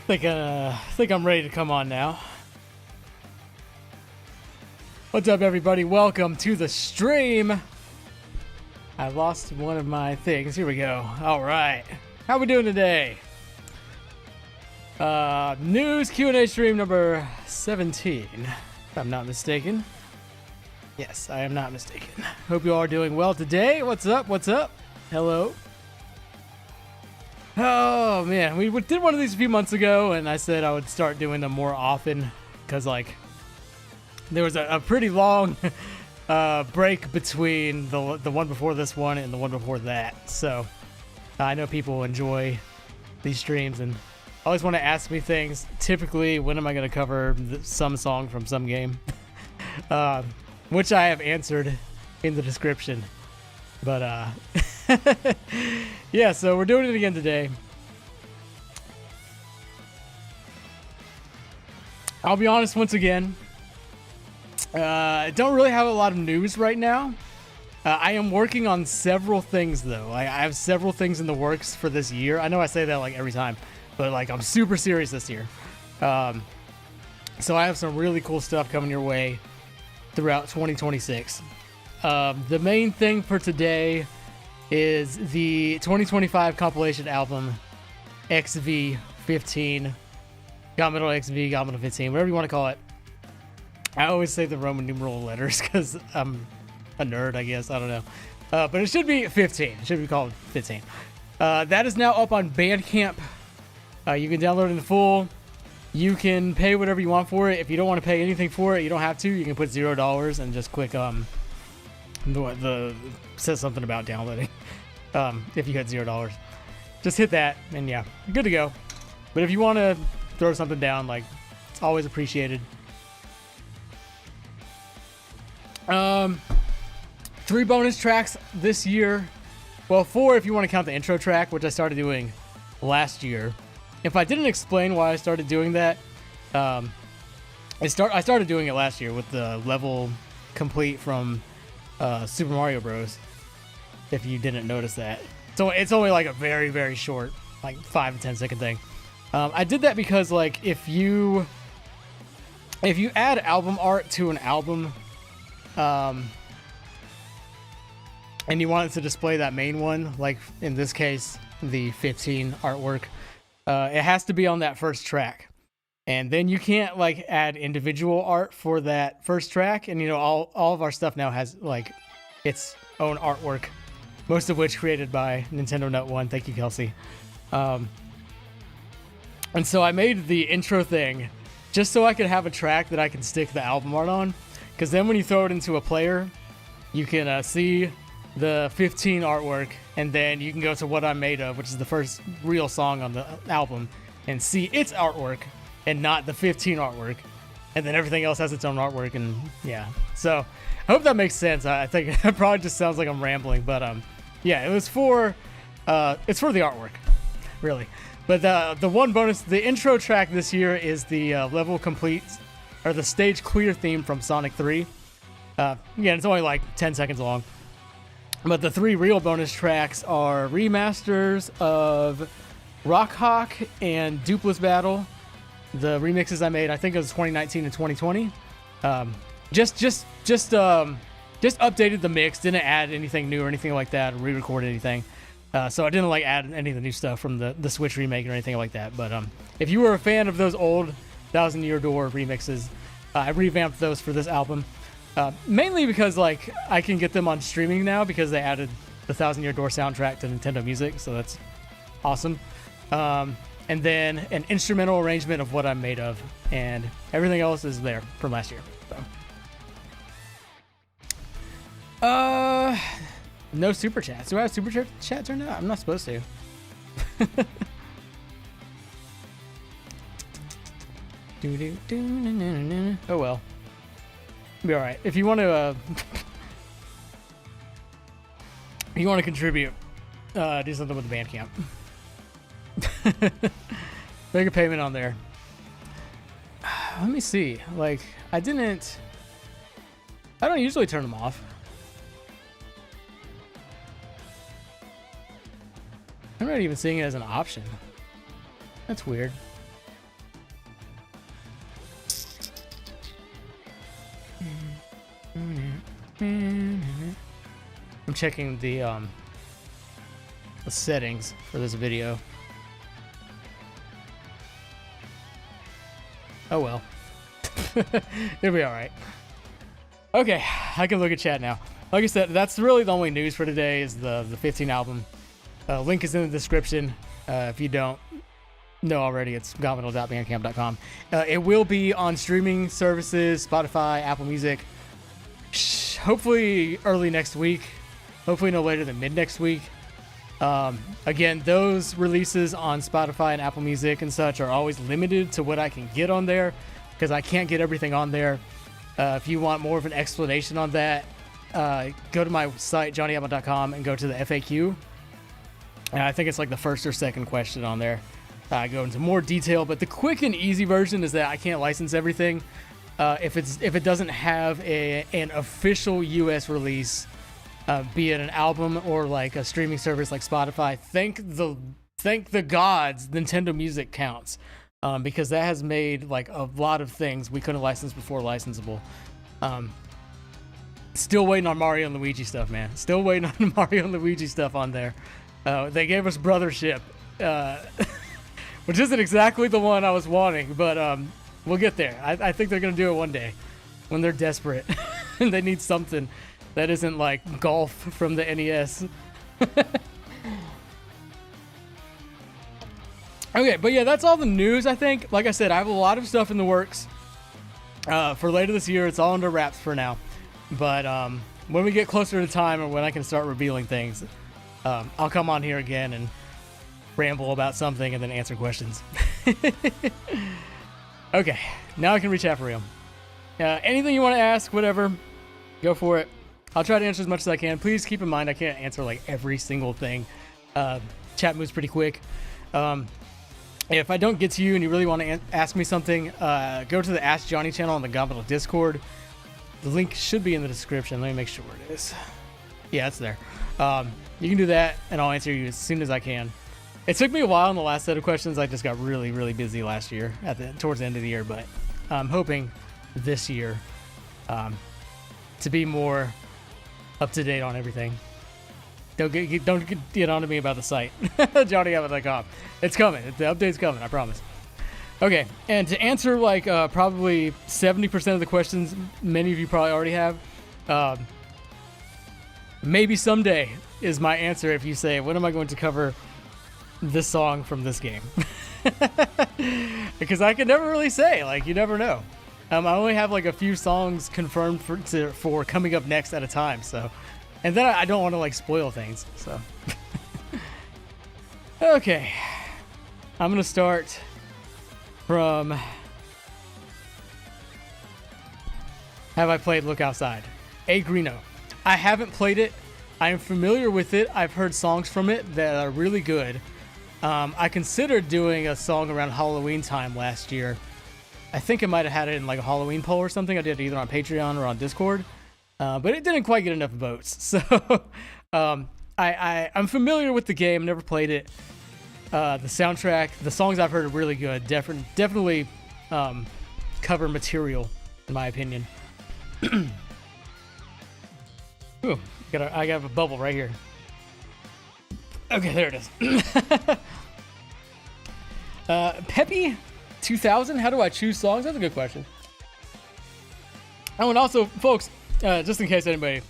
think I'm ready to come on now. What's up, everybody? Welcome to the stream. I lost one of my things. Here we go. All right. How we doing today? News Q&A stream number 17, if I'm not mistaken. Yes, I am not mistaken. Hope you all are doing well today. What's up? What's up? Hello. Oh, man. We did one of these a few months ago, and I said I would start doing them more often because, like, there was a pretty long break between the one before this one and the one before that. So I know people enjoy these streams and always want to ask me things. Typically, when am I going to cover some song from some game? Which I have answered in the description. But yeah, so we're doing it again today. I'll be honest once again. I don't really have a lot of news right now. I am working on several things, though. I have several things in the works for this year. I know I say that like every time, but like I'm super serious this year. So I have some really cool stuff coming your way throughout 2026. The main thing for today is the 2025 compilation album XV15, GaMetal XV, GaMetal 15, whatever you want to call it. I always say the Roman numeral letters because I'm a nerd, I guess. I don't know. But it should be 15. It should be called 15. That is now up on Bandcamp. You can download it in full. You can pay whatever you want for it. If you don't want to pay anything for it, you don't have to. You can put $0 and just click the says something about downloading. If you had $0, just hit that and yeah, good to go. But if you want to throw something down, like, it's always appreciated. 3 bonus tracks this year. Well, 4 if you want to count the intro track, which I started doing last year. If I didn't explain why I started doing that, I started doing it last year with the level complete from Super Mario Bros. If you didn't notice that. So it's only like a very, very short, like 5 to 10 second thing. I did that because, like, if you add album art to an album, and you want it to display that main one, like in this case, the 15 artwork, it has to be on that first track. And then you can't, like, add individual art for that first track. And, you know, all of our stuff now has, like, its own artwork, most of which created by Nintendo Nut One. Thank you, Kelsey. And so I made the intro thing just so I could have a track that I can stick the album art on. Because then when you throw it into a player, you can see the 15 artwork, and then you can go to What I'm Made Of, which is the first real song on the album, and see its artwork and not the 15 artwork. And then everything else has its own artwork, and yeah. So I hope that makes sense. I think it probably just sounds like I'm rambling, but yeah, it was for it's for the artwork, really. But the one bonus, the intro track this year is the level complete, or the stage clear theme from Sonic 3. Again, it's only like 10 seconds long. But the 3 real bonus tracks are remasters of Rock Hawk and Dupless Battle. The remixes I made, I think it was 2019 and 2020. Just updated the mix, didn't add anything new or anything like that, or re-recorded anything. So I didn't like add any of the new stuff from the Switch remake or anything like that. But if you were a fan of those old Thousand Year Door remixes, I revamped those for this album. Mainly because, like, I can get them on streaming now because they added the Thousand Year Door soundtrack to Nintendo Music, so that's awesome. And then an instrumental arrangement of What I'm Made Of, and everything else is there from last year. So. No super chats. Do I have super chats or not? I'm not supposed to. Oh well. Be all right. If you want to, if you want to contribute, do something with the Bandcamp. Make a payment on there. Let me see. Like, I didn't. I don't usually turn them off. I'm not even seeing it as an option. That's weird. I'm checking the settings for this video. Oh well. It'll be alright. Okay, I can look at chat now. Like I said, that's really the only news for today is the 15 album. Link is in the description. If you don't know already, it's GaMetal.bandcamp.com. It will be on streaming services, Spotify, Apple Music. Hopefully early next week. Hopefully no later than mid next week. Again, those releases on Spotify and Apple Music and such are always limited to what I can get on there because I can't get everything on there. If you want more of an explanation on that, go to my site, JonnyAtma.com, and go to the FAQ. And I think it's like the first or second question on there. I go into more detail, but the quick and easy version is that I can't license everything. If it doesn't have an official US release, be it an album or like a streaming service like Spotify, thank the gods Nintendo Music counts, because that has made like a lot of things we couldn't license before licensable. Still waiting on Mario and Luigi stuff, man. Still waiting on Mario and Luigi stuff on there. They gave us Brothership, which isn't exactly the one I was wanting, but we'll get there. I think they're gonna do it one day when they're desperate and they need something that isn't like golf from the NES. Okay, but yeah, that's all the news, I think. Like I said, I have a lot of stuff in the works for later this year. It's all under wraps for now. But when we get closer to time or when I can start revealing things, I'll come on here again and ramble about something and then answer questions. Okay, now I can reach out for real. Anything you want to ask, whatever, go for it. I'll try to answer as much as I can. Please keep in mind I can't answer like every single thing. Chat moves pretty quick. If I don't get to you and you really want to ask me something, go to the Ask Johnny channel on the GaMetal Discord. The link should be in the description. Let me make sure it is. Yeah, it's there. You can do that, and I'll answer you as soon as I can. It took me a while in the last set of questions. I just got really, really busy last year towards the end of the year, but I'm hoping this year to be more up to date on everything. Don't get on to me about the site. JonnyAtma.com. It's coming. The update's coming, I promise. Okay, and to answer like probably 70% of the questions many of you probably already have, maybe someday is my answer if you say, when am I going to cover this song from this game? Because I can never really say, like, you never know. I only have like a few songs confirmed for coming up next at a time, so. And then I don't want to like spoil things, so. Okay. I'm going to start from Have I Played Look Outside? A Greeno. I haven't played it. I am familiar with it. I've heard songs from it that are really good. I considered doing a song around Halloween time last year. I think I might have had it in like a Halloween poll or something. I did it either on Patreon or on Discord. But it didn't quite get enough votes. So I'm familiar with the game, never played it. The soundtrack, the songs I've heard are really good. Definitely cover material, in my opinion. Ooh, I got a bubble right here. Okay, there it is. Peppy 2000, how do I choose songs? That's a good question. Oh, and also, folks, just in case anybody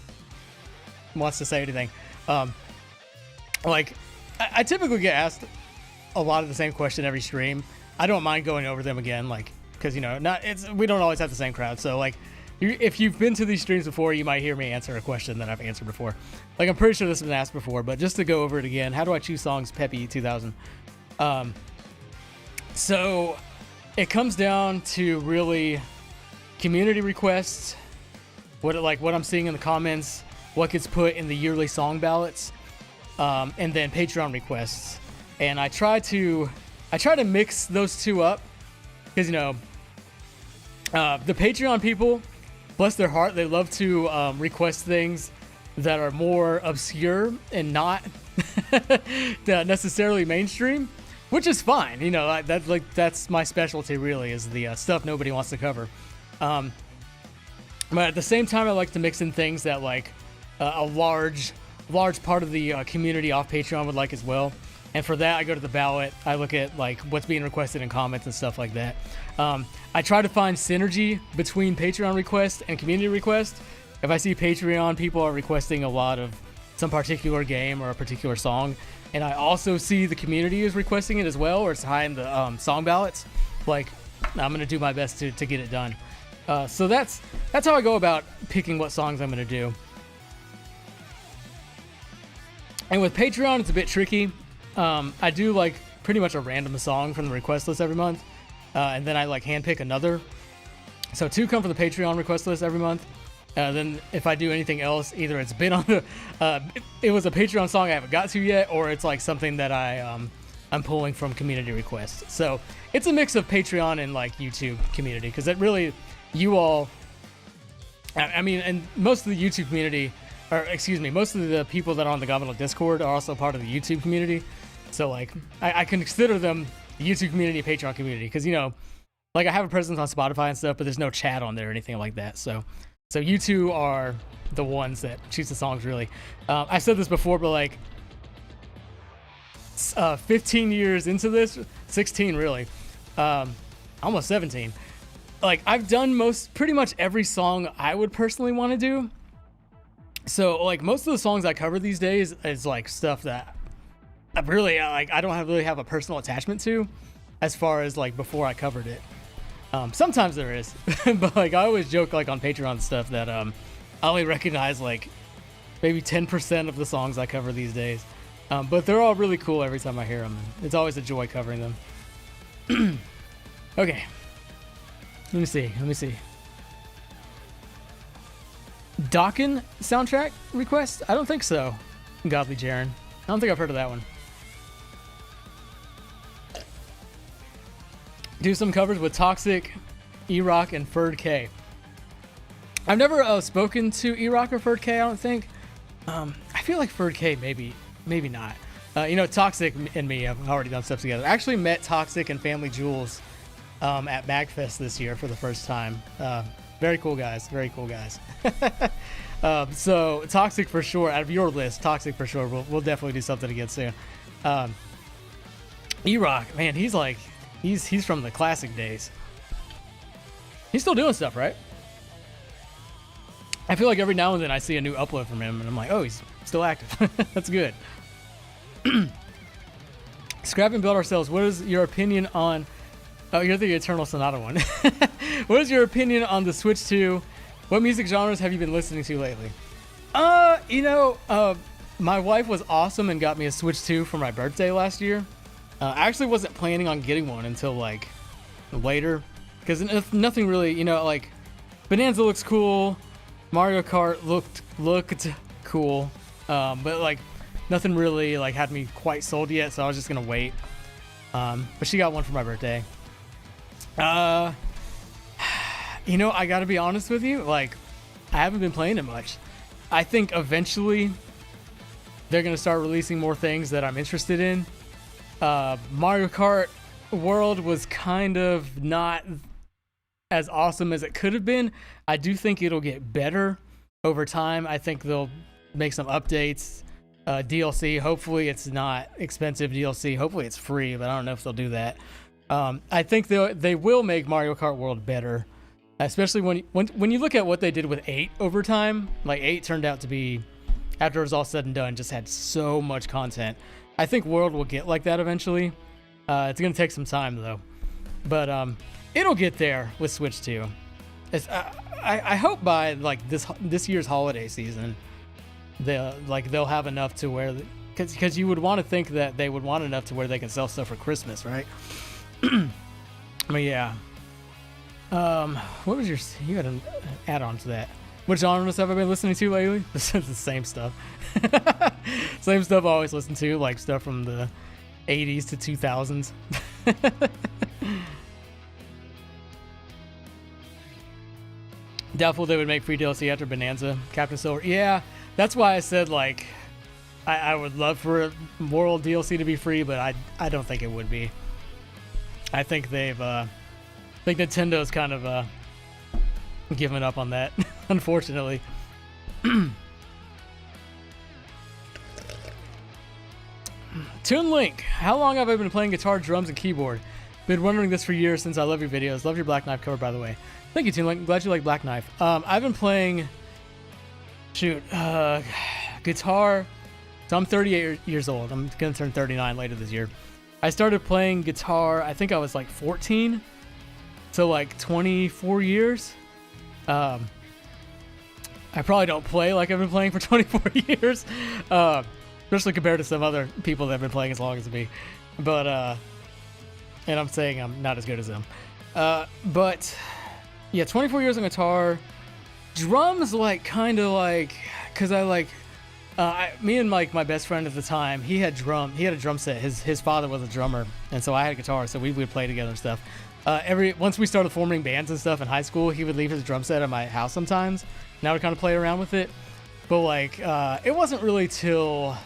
wants to say anything, like, I typically get asked a lot of the same question every stream. I don't mind going over them again, like, because, you know, we don't always have the same crowd, so, like, if you've been to these streams before, you might hear me answer a question that I've answered before. Like, I'm pretty sure this has been asked before, but just to go over it again, how do I choose songs? Peppy 2000. So it comes down to really community requests, what I'm seeing in the comments, what gets put in the yearly song ballots, and then Patreon requests. And I try to mix those two up, because, you know, the Patreon people, bless their heart, they love to request things that are more obscure and not necessarily mainstream, which is fine. You know, that's my specialty really, is the stuff nobody wants to cover. But at the same time, I like to mix in things that like a large part of the community off Patreon would like as well. And for that, I go to the ballot. I look at like what's being requested in comments and stuff like that. I try to find synergy between Patreon requests and community requests. If I see Patreon people are requesting a lot of some particular game or a particular song, and I also see the community is requesting it as well, or it's high in the song ballots, like I'm gonna do my best to get it done. So that's how I go about picking what songs I'm gonna do. And with Patreon, it's a bit tricky. I do like pretty much a random song from the request list every month, and then I like handpick another. So 2 come from the Patreon request list every month. Then if I do anything else, either it's been on the, it was a Patreon song I haven't got to yet, or it's like something that I'm pulling from community requests. So it's a mix of Patreon and like YouTube community, because it really, you all, I mean, and most of the YouTube community, or excuse me, most of the people that are on the GaMetal Discord are also part of the YouTube community. So like, I consider them the YouTube community, Patreon community, because, you know, like I have a presence on Spotify and stuff, but there's no chat on there or anything like that. So you two are the ones that choose the songs, really. I said this before, but like 15 years into this, 16 really, almost 17. Like I've done pretty much every song I would personally want to do. So like most of the songs I cover these days is like stuff that I really like. I don't really have a personal attachment to, as far as like before I covered it. Sometimes there is, but like I always joke like on Patreon stuff that I only recognize like maybe 10% of the songs I cover these days. But they're all really cool every time I hear them. It's always a joy covering them. Okay. Let me see. Dokken soundtrack request? I don't think so. Godly Jaren. I don't think I've heard of that one. Do some covers with Toxic, E-Rock, and Ferd K. I've never spoken to E-Rock or Ferd K, I don't think. I feel like Ferd K, maybe not. You know, Toxic and me have already done stuff together. I actually met Toxic and Family Jewels at MagFest this year for the first time. Very cool guys. So Toxic for sure. Out of your list, Toxic for sure. We'll definitely do something again soon. E-Rock, man, he's like, he's from the classic days. He's still doing stuff, right? I feel like every now and then I see a new upload from him, and I'm like, oh, he's still active. That's good. Scrap and build ourselves. What is your opinion on? Oh, you're the Eternal Sonata one. What is your opinion on the Switch 2? What music genres have you been listening to lately? You know, my wife was awesome and got me a Switch 2 for my birthday last year. I actually wasn't planning on getting one until like later, because nothing really, you know, like Bonanza looks cool, Mario Kart looked cool, but like nothing really like had me quite sold yet, so I was just gonna wait. But she got one for my birthday. You know, I gotta be honest with you, like I haven't been playing it much. I think eventually they're gonna start releasing more things that I'm interested in. Mario Kart World was kind of not as awesome as it could have been. I do think it'll get better over time. I think they'll make some updates, DLC. Hopefully it's not expensive DLC. Hopefully it's free, but I don't know if they'll do that. I think they will make Mario Kart World better, especially when you look at what they did with 8 over time. Like 8 turned out to be, after it was all said and done, just had so much content. I think World will get like that eventually. It's gonna take some time though, but it'll get there with Switch 2. I hope by like this year's holiday season, they'll have enough to where, because you would want to think that they would want enough to where they can sell stuff for Christmas, right? But yeah. What was you had an add-on to that? What genres have I been listening to lately? This is the same stuff. Same stuff I always listen to, like stuff from the 80s to 2000s. Doubtful they would make free DLC after Bonanza. Captain Silver. Yeah, that's why I said, like, I would love for World DLC to be free, but I don't think it would be. I think they've, I think Nintendo's kind of given up on that, unfortunately. Toon Link. How long have I been playing guitar, drums, and keyboard? Been wondering this for years since I love your videos. Love your Black Knife cover, by the way. Thank you, Toon Link. I'm glad you like Black Knife. I've been playing, guitar. So I'm 38 years old. I'm going to turn 39 later this year. I started playing guitar, I think I was like 14. So like 24 years. I probably don't play like I've been playing for 24 years. Especially compared to some other people that have been playing as long as me. But, and I'm saying I'm not as good as them. But, yeah, 24 years on guitar. Drums, like, kind of like, because I like, me and like my best friend at the time, he had a drum set. His father was a drummer, and so I had a guitar, so we would play together and stuff. Once we started forming bands and stuff in high school, he would leave his drum set at my house sometimes, and I would kind of play around with it. But like, it wasn't really till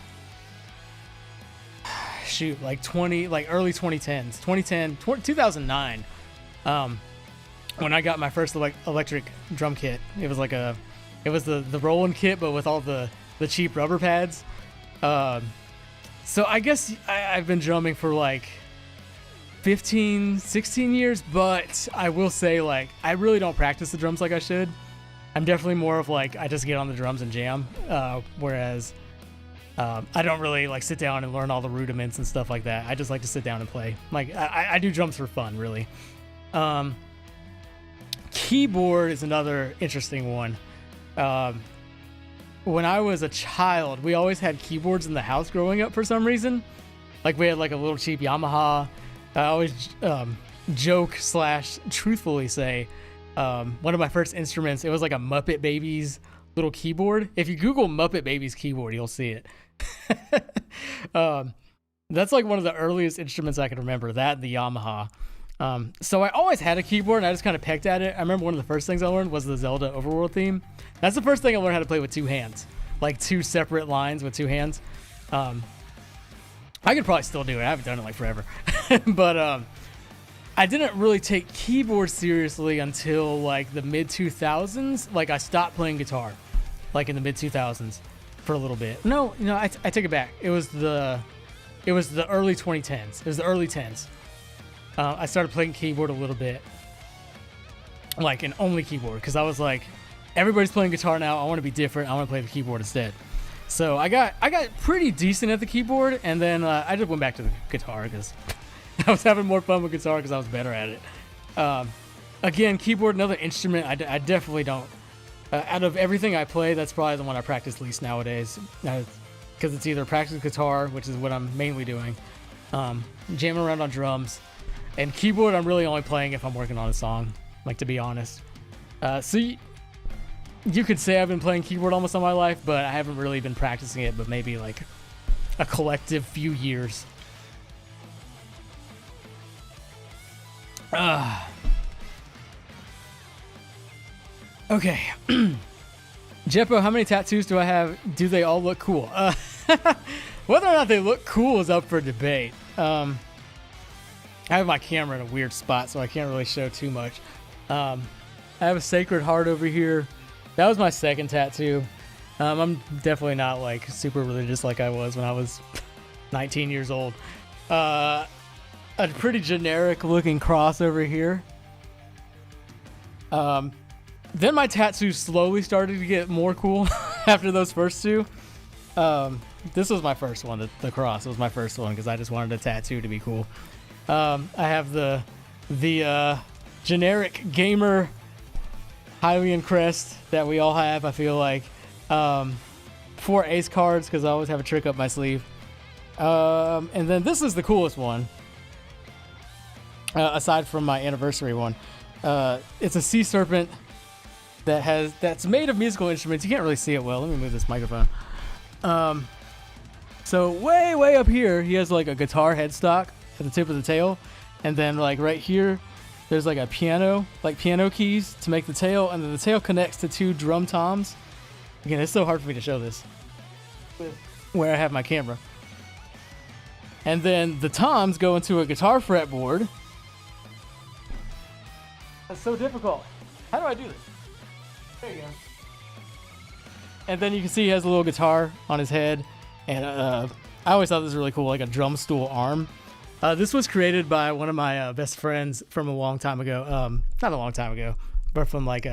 early 2010, 2009, when I got my first electric drum kit. It was like it was the Roland kit, but with all the cheap rubber pads. So I guess I've been drumming for like 15, 16 years, but I will say, like, I really don't practice the drums like I should. I'm definitely more of like, I just get on the drums and jam, whereas I don't really like sit down and learn all the rudiments and stuff like that. I just like to sit down and play. Like, I do drums for fun, really. Keyboard is another interesting one. When I was a child, we always had keyboards in the house growing up for some reason. Like, we had like a little cheap Yamaha. I always joke / truthfully say, one of my first instruments, it was like a Muppet Babies little keyboard. If you Google Muppet Babies keyboard, you'll see it. That's like one of the earliest instruments I can remember, that and the Yamaha. So I always had a keyboard, and I just kind of pecked at it. I remember one of the first things I learned was the Zelda Overworld theme. That's the first thing I learned how to play with two hands, like two separate lines with two hands. I could probably still do it. I haven't done it like forever. But I didn't really take keyboard seriously until like the mid 2000s. Like, I stopped playing guitar like in the mid 2000s for a little bit. No, I take it back. It was the early 2010s. It was the early 10s. I started playing keyboard a little bit, like an only keyboard, because I was like, everybody's playing guitar now. I want to be different. I want to play the keyboard instead. So I got pretty decent at the keyboard, and then I just went back to the guitar because I was having more fun with guitar because I was better at it. Again, keyboard, another instrument. I definitely don't. Out of everything I play, that's probably the one I practice least nowadays, because it's either practice guitar, which is what I'm mainly doing, jamming around on drums, and keyboard I'm really only playing if I'm working on a song, like, to be honest. So you could say I've been playing keyboard almost all my life, but I haven't really been practicing it, but maybe like a collective few years. Okay. Jeppo, how many tattoos do I have? Do they all look cool? Whether or not they look cool is up for debate. I have my camera in a weird spot, so I can't really show too much. I have a Sacred Heart over here. That was my second tattoo. I'm definitely not like super religious like I was when I was 19 years old. A pretty generic looking cross over here. Then my tattoos slowly started to get more cool after those first two. This was my first one, the cross was my first one because I just wanted a tattoo to be cool. I have the generic gamer Hylian crest that we all have, I feel like. 4 ace cards because I always have a trick up my sleeve. And then this is the coolest one, aside from my anniversary one. It's a sea serpent that's made of musical instruments. You can't really see it well. Let me move this microphone. So way up here, he has like a guitar headstock at the tip of the tail, and then like right here, there's like a piano, like piano keys to make the tail, and then the tail connects to 2 drum toms. Again, it's so hard for me to show this where I have my camera. And then the toms go into a guitar fretboard. That's so difficult. How do I do this? There you go. And then you can see he has a little guitar on his head. And I always thought this was really cool, like a drum stool arm. This was created by one of my best friends from a long time ago. Not a long time ago, but from like...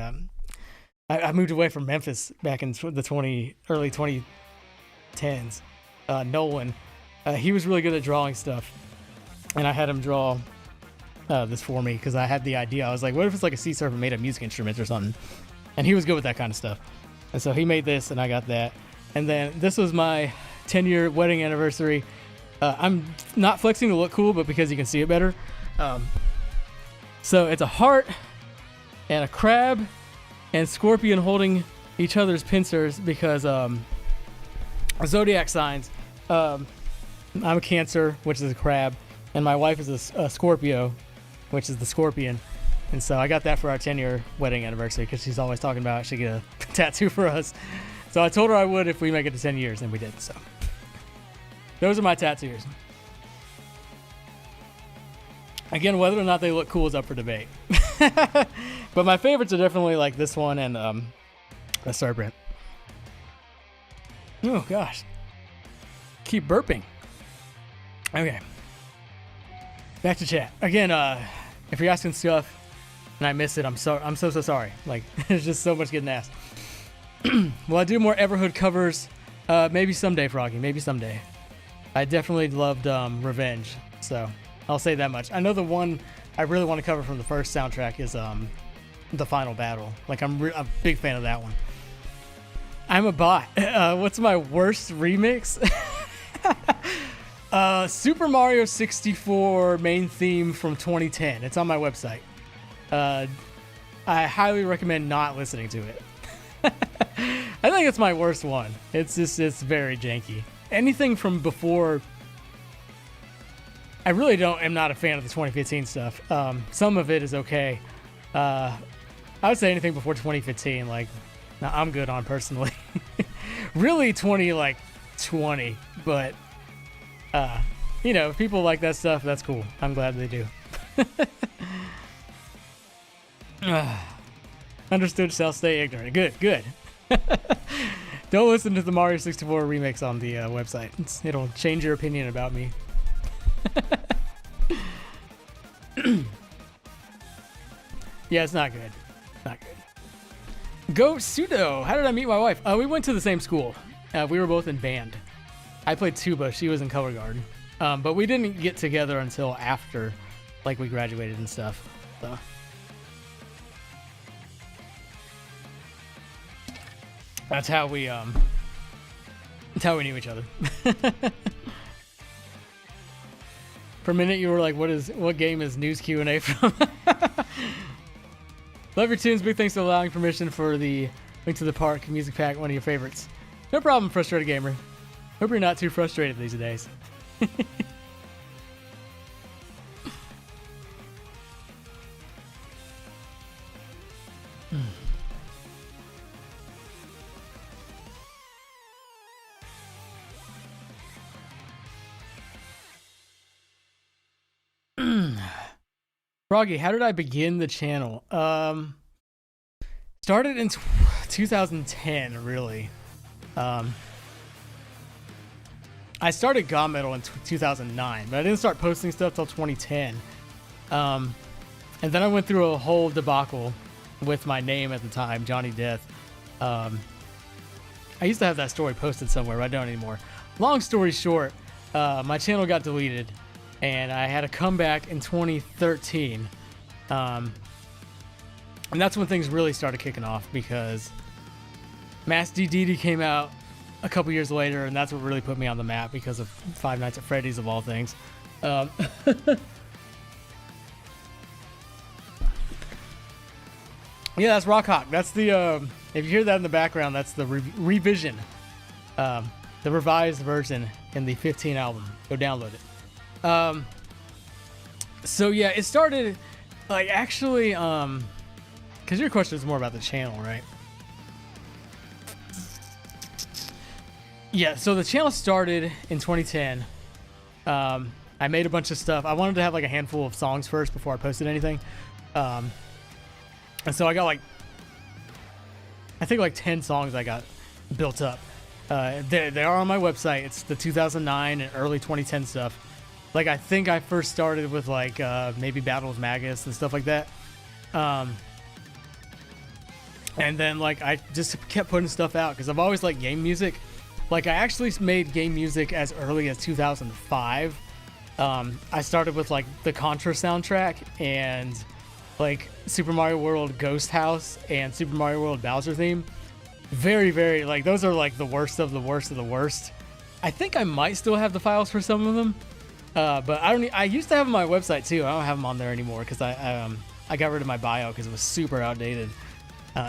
I moved away from Memphis back in the early 2010s. Nolan. He was really good at drawing stuff. And I had him draw this for me because I had the idea. I was like, what if it's like a sea serpent made of music instruments or something? And he was good with that kind of stuff. And so he made this and I got that. And then this was my 10-year wedding anniversary. I'm not flexing to look cool, but because you can see it better. So it's a heart and a crab and scorpion holding each other's pincers because zodiac signs. I'm a Cancer, which is a crab, and my wife is a Scorpio, which is the scorpion. And so I got that for our 10-year wedding anniversary because she's always talking about she get a tattoo for us. So I told her I would if we make it to 10 years, and we did. So those are my tattoos. Again, whether or not they look cool is up for debate. But my favorites are definitely like this one and the serpent. Oh gosh. Keep burping. Okay. Back to chat. Again, if you're asking stuff and I miss it, I'm so sorry. Like, there's just so much getting asked. Will I do more Everhood covers? Maybe someday, Froggy. Maybe someday. I definitely loved Revenge, so I'll say that much. I know the one I really want to cover from the first soundtrack is The Final Battle. Like, I'm a big fan of that one. I'm a bot. What's my worst remix? Super Mario 64 main theme from 2010. It's on my website. I highly recommend not listening to it. I think it's my worst one. It's very janky. Anything from before, I really am not a fan of the 2015 stuff. Some of it is okay. I would say anything before 2015, like, no, I'm good on personally. Really 20, but you know, if people like that stuff, that's cool. I'm glad they do. Understood, shall stay ignorant. Good. Don't listen to the Mario 64 remix on the website. It'll change your opinion about me. Yeah, it's not good. Not good. Go Pseudo. How did I meet my wife? We went to the same school. We were both in band. I played tuba. She was in color guard. But we didn't get together until after, like, we graduated and stuff. So. That's how we knew each other. For a minute, you were like, "What game is News Q&A from?" Love your tunes. Big thanks for allowing permission for the Link to the Park music pack, one of your favorites. No problem, Frustrated Gamer. Hope you're not too frustrated these days. Froggy, how did I begin the channel? Started in 2010, really. I started GaMetal in 2009, but I didn't start posting stuff till 2010. And then I went through a whole debacle with my name at the time, Johnny Death. I used to have that story posted somewhere, but I don't anymore. Long story short, my channel got deleted, and I had a comeback in 2013. And that's when things really started kicking off, because Mass DDD came out a couple years later, and that's what really put me on the map because of Five Nights at Freddy's, of all things. Yeah, that's Rock Hawk. That's the, if you hear that in the background, that's the revision, the revised version in the 15 album. Go download it. So yeah, it started Like, actually, because your question is more about the channel, right? Yeah, so the channel started in 2010. I made a bunch of stuff. I wanted to have like a handful of songs first before I posted anything. And so I got like, I think like 10 songs I got built up. They are on my website. It's the 2009 and early 2010 stuff. Like, I think I first started with like maybe Battle of Magus and stuff like that. And then like I just kept putting stuff out because I've always liked game music. Like, I actually made game music as early as 2005. I started with like the Contra soundtrack and like Super Mario World Ghost House and Super Mario World Bowser theme. Very, very, like, those are like the worst of the worst of the worst. I think I might still have the files for some of them. But I used to have them on my website too. I don't have them on there anymore because I got rid of my bio because it was super outdated.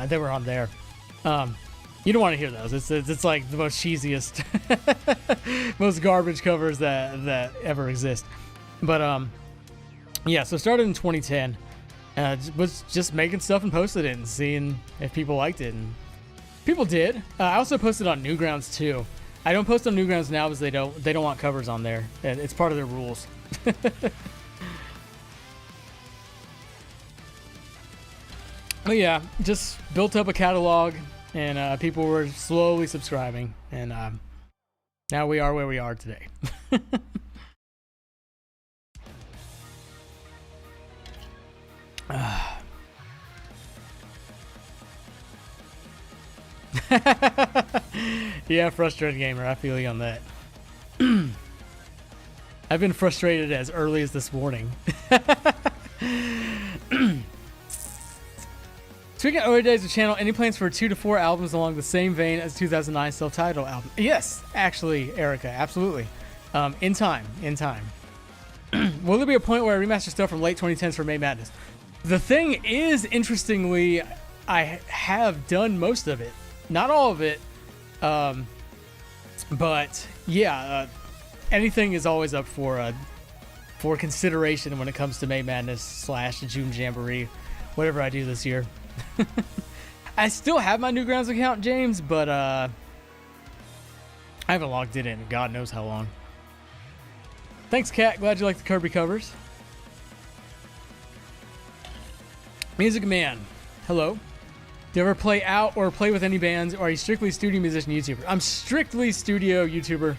They were on there. You don't want to hear those. It's like the most cheesiest, most garbage covers that ever exist. But yeah. So started in 2010. Was just making stuff and posted it and seeing if people liked it, and people did. I also posted on Newgrounds too. I don't post on Newgrounds now because they don't want covers on there. It's part of their rules. But yeah, just built up a catalog, and people were slowly subscribing, and now we are where we are today. Yeah, frustrated gamer. I feel you on that. I've been frustrated as early as this morning. Speaking of early days of the channel, any plans for 2 to 4 albums along the same vein as 2009 self-titled album? Yes, actually, Erica, absolutely. In time. Will there be a point where I remaster stuff from late 2010s for May Madness? The thing is, interestingly, I have done most of it. Not all of it. But yeah, anything is always up for consideration when it comes to May Madness / June Jamboree, whatever I do this year. I still have my Newgrounds account, James, but I haven't logged it in God knows how long. Thanks, Kat. Glad you like the Kirby covers. Music Man, hello. Do you ever play out or play with any bands, or are you strictly studio musician YouTuber? I'm strictly studio YouTuber.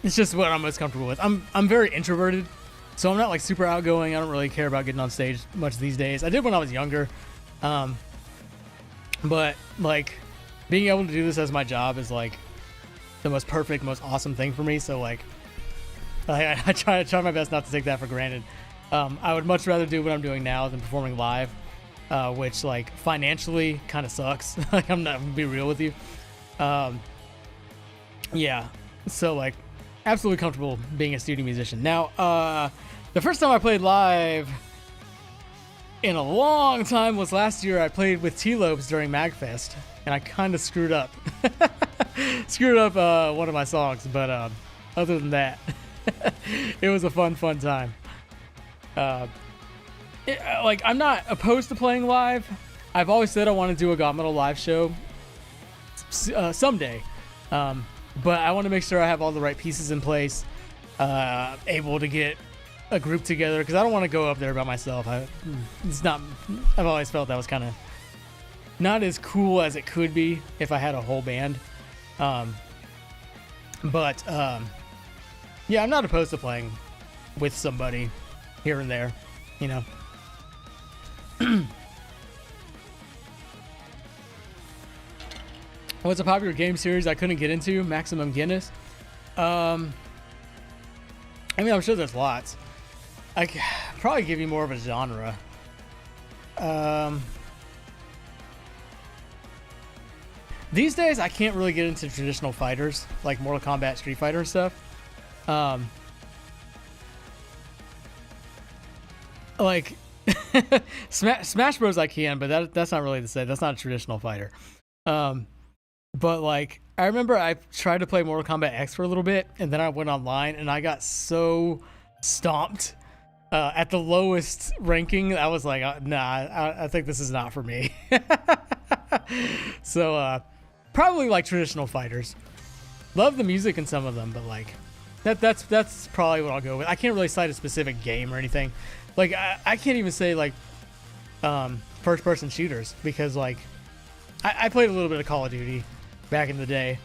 It's just what I'm most comfortable with. I'm very introverted, so I'm not like super outgoing. I don't really care about getting on stage much these days. I did when I was younger, but like being able to do this as my job is like the most perfect, most awesome thing for me. So like I try my best not to take that for granted. I would much rather do what I'm doing now than performing live, which like financially kind of sucks. Like, I'm not gonna be real with you. Yeah, so like absolutely comfortable being a studio musician. Now, the first time I played live in a long time was last year. I played with T-Lopes during MagFest, and I kind of screwed up. One of my songs, but other than that, it was a fun time. Like, I'm not opposed to playing live. I've always said I want to do a GaMetal live show someday, but I want to make sure I have all the right pieces in place, able to get a group together, because I don't want to go up there by myself. I've always felt that was kind of not as cool as it could be if I had a whole band. But yeah, I'm not opposed to playing with somebody here and there, you know. What's a popular game series I couldn't get into? Maximum Guinness. I mean, I'm sure there's lots. I could probably give you more of a genre. These days, I can't really get into traditional fighters like Mortal Kombat, Street Fighter and stuff. Like Smash Bros. I can, but that's not really the same. That's not a traditional fighter. But like, I remember I tried to play Mortal Kombat X for a little bit, and then I went online and I got so stomped at the lowest ranking, I was like, nah, I think this is not for me. So probably like traditional fighters. Love the music in some of them, but like that's probably what I'll go with. I can't really cite a specific game or anything. Like I can't even say like first person shooters, because like I played a little bit of Call of Duty back in the day,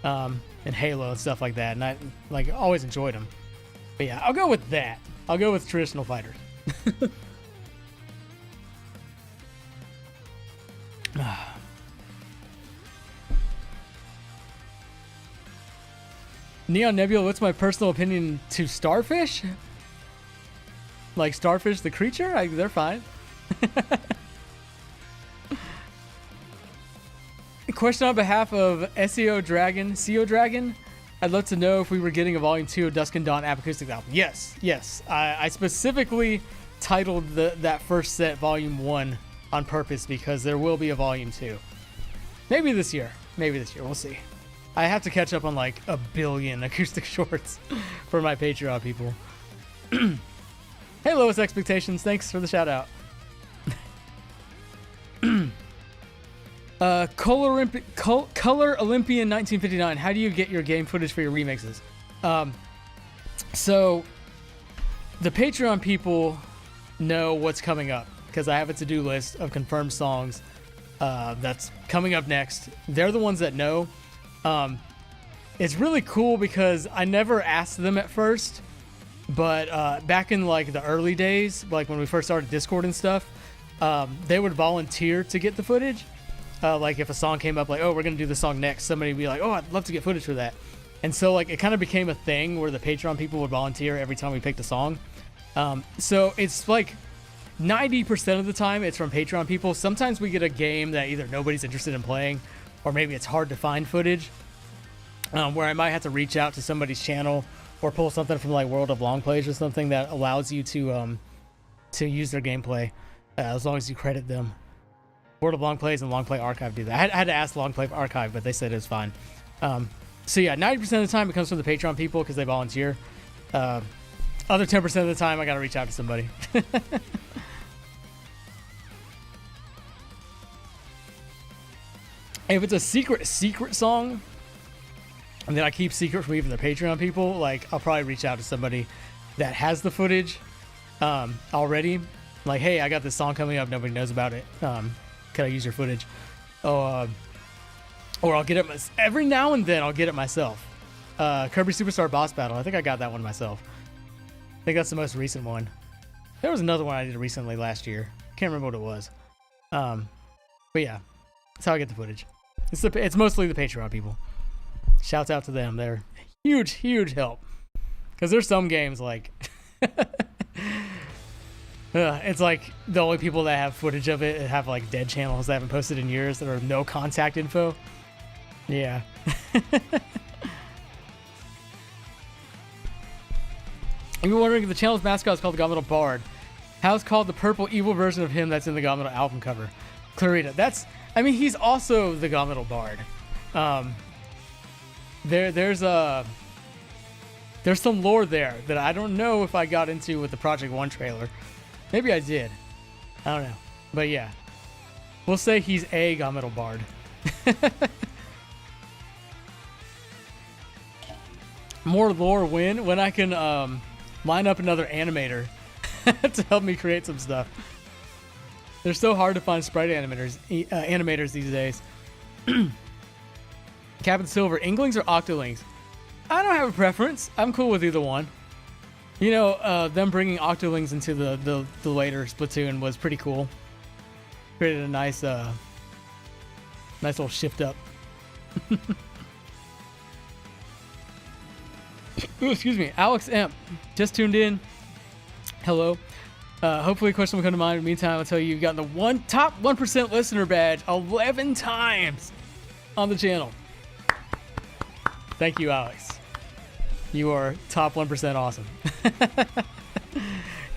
and Halo and stuff like that, and I like always enjoyed them. But yeah, I'll go with that. I'll go with traditional fighters. Neon Nebula, what's my personal opinion to starfish? Like starfish the creature? They're fine. Question on behalf of SEO Dragon, CO Dragon. I'd love to know if we were getting a Volume 2 of Dusk and Dawn acoustic album. Yes. I specifically titled that first set Volume 1 on purpose because there will be a Volume 2. Maybe this year. We'll see. I have to catch up on like a billion acoustic shorts for my Patreon people. Hey, Lowest Expectations. Thanks for the shout out. Color Olympian 1959. How do you get your game footage for your remixes? So the Patreon people know what's coming up because I have a to-do list of confirmed songs that's coming up next. They're the ones that know. It's really cool because I never asked them at first, but back in like the early days, like when we first started Discord and stuff, they would volunteer to get the footage. Like if a song came up, like, oh, we're gonna do the song next, somebody would be like, oh, I'd love to get footage for that. And so like it kind of became a thing where the Patreon people would volunteer every time we picked a song. So it's like 90% of the time it's from Patreon people. Sometimes we get a game that either nobody's interested in playing, or maybe it's hard to find footage, where I might have to reach out to somebody's channel or pull something from like World of Long Plays or something that allows you to use their gameplay, as long as you credit them. World of Long Plays and Long Play Archive do that. I had to ask Long Play Archive, but they said it was fine. So yeah, 90% of the time it comes from the Patreon people because they volunteer. Other 10% of the time I gotta reach out to somebody. If it's a secret song, and then I keep secret from even the Patreon people, like I'll probably reach out to somebody that has the footage already. Like, hey, I got this song coming up, nobody knows about it. Can I use your footage? Or I'll get it every now and then. I'll get it myself. Kirby Superstar Boss Battle. I think I got that one myself. I think that's the most recent one. There was another one I did recently last year. Can't remember what it was. But yeah, that's how I get the footage. It's mostly the Patreon people. Shouts out to them. They're huge help. Because there's some games like it's like the only people that have footage of it have like dead channels that haven't posted in years that are no contact info. Yeah. You're wondering if the channel's mascot is called the GaMetal Bard. How's called the purple evil version of him that's in the GaMetal album cover? Clarita. He's also the GaMetal Bard. There's some lore there that I don't know if I got into with the Project 1 trailer. Maybe I did. I don't know. But yeah. We'll say he's a GaMetal Bard. More lore when I can line up another animator to help me create some stuff. They're so hard to find sprite animators these days. Captain Silver, Inklings or Octolings? I don't have a preference. I'm cool with either one. You know, them bringing Octolings into the later Splatoon was pretty cool. Created a nice little shift up. Ooh, excuse me. Alex Emp, just tuned in. Hello. Hopefully a question will come to mind. In the meantime, I'll tell you, you've gotten the top 1% listener badge 11 times on the channel. Thank you, Alex. You are top 1% awesome.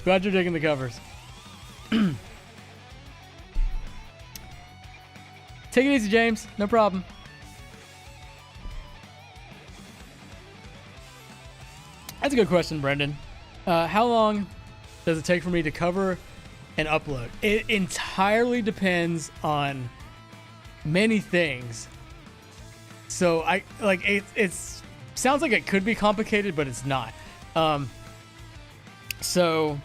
Glad you're digging the covers. Take it easy, James. No problem. That's a good question, Brendan. How long does it take for me to cover and upload? It entirely depends on many things. So I like it's sounds like it could be complicated, but it's not. So